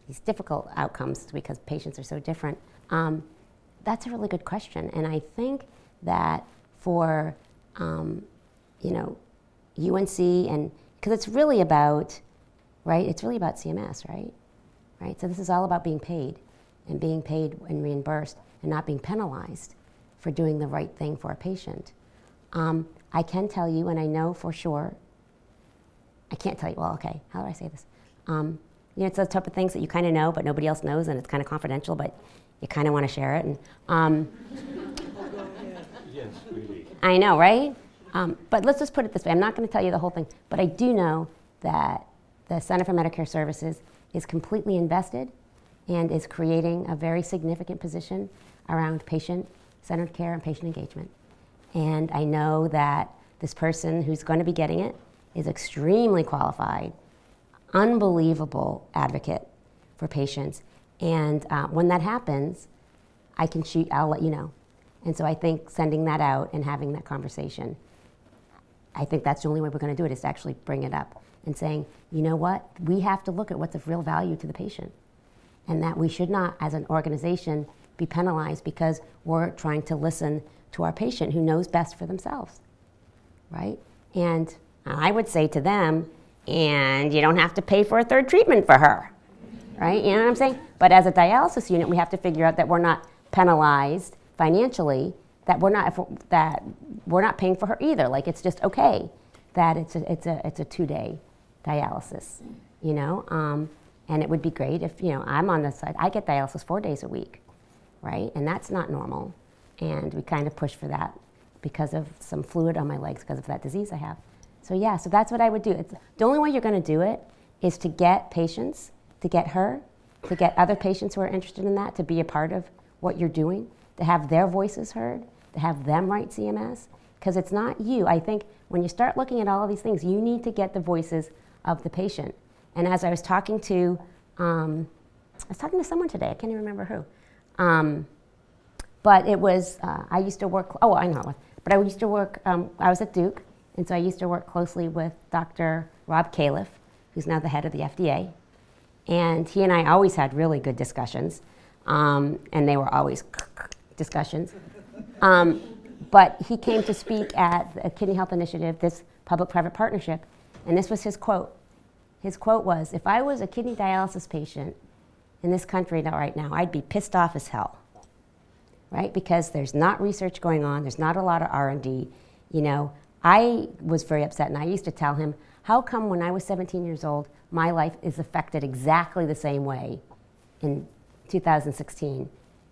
these difficult outcomes because patients are so different. That's a really good question. And I think that for, you know, UNC, and because it's really about, right, it's really about CMS, right? So this is all about being paid and reimbursed and not being penalized for doing the right thing for a patient. I can tell you, and I know for sure, I can't tell you, well, okay, how do I say this? You know, it's those type of things that you kind of know, but nobody else knows, and it's kind of confidential, but you kind of want to share it. And Yes, really. I know, right? But let's just put it this way. I'm not going to tell you the whole thing, but I do know that the Center for Medicare Services is completely invested and is creating a very significant position around patient-centered care and patient engagement. And I know that this person who's going to be getting it is extremely qualified, unbelievable advocate for patients. And when that happens, I'll let you know. And so I think sending that out and having that conversation, I think that's the only way we're going to do it, is to actually bring it up and saying, you know what, we have to look at what's of real value to the patient. And that we should not, as an organization, be penalized because we're trying to listen to our patient who knows best for themselves, right? And I would say to them, and you don't have to pay for a third treatment for her, right? You know what I'm saying? But as a dialysis unit, we have to figure out that we're not penalized financially, that we're not paying for her either. Like, it's just okay that it's a 2-day dialysis, you know? And it would be great if, I'm on the side, I get dialysis 4 days a week, right? And that's not normal. And we kind of push for that because of some fluid on my legs because of that disease I have. So yeah, so that's what I would do. The only way you're going to do it is to get patients, to get her, to get other patients who are interested in that, to be a part of what you're doing, to have their voices heard, to have them write CMS, because it's not you. I think when you start looking at all of these things, you need to get the voices of the patient. And as I was talking to someone today, I can't even remember who, but it was, I used to work, I know, but I used to work, I was at Duke, and so I used to work closely with Dr. Rob Califf, who's now the head of the FDA. And he and I always had really good discussions, and they were always discussions. But he came to speak at the Kidney Health Initiative, this public-private partnership, and this was his quote. His quote was, "If I was a kidney dialysis patient in this country right now, I'd be pissed off as hell," right? Because there's not research going on, there's not a lot of R&D. I was very upset, and I used to tell him, how come when I was 17 years old, my life is affected exactly the same way in 2016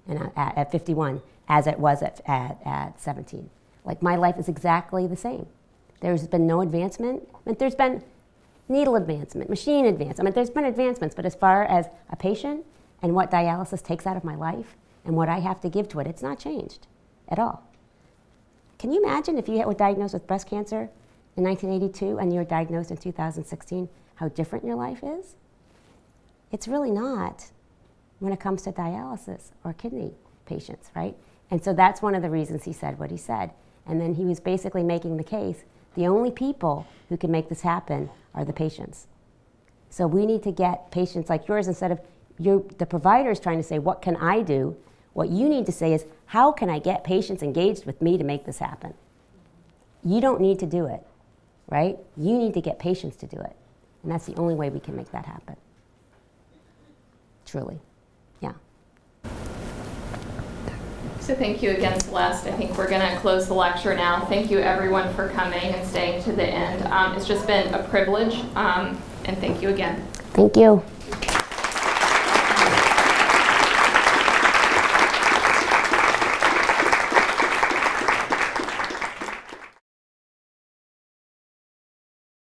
and at 51 as it was at 17? Like, my life is exactly the same. There's been no advancement. There's been needle advancement, machine advancement. There's been advancements, but as far as a patient and what dialysis takes out of my life and what I have to give to it, it's not changed at all. Can you imagine if you were diagnosed with breast cancer in 1982 and you were diagnosed in 2016, how different your life is? It's really not when it comes to dialysis or kidney patients, right? And so that's one of the reasons he said what he said. And then he was basically making the case, the only people who can make this happen are the patients. So we need to get patients like yours, instead of the providers trying to say, what can I do? What you need to say is, how can I get patients engaged with me to make this happen? You don't need to do it, right? You need to get patients to do it. And that's the only way we can make that happen. Truly. Yeah. So thank you again, Celeste. I think we're going to close the lecture now. Thank you, everyone, for coming and staying to the end. It's just been a privilege, and thank you again. Thank you.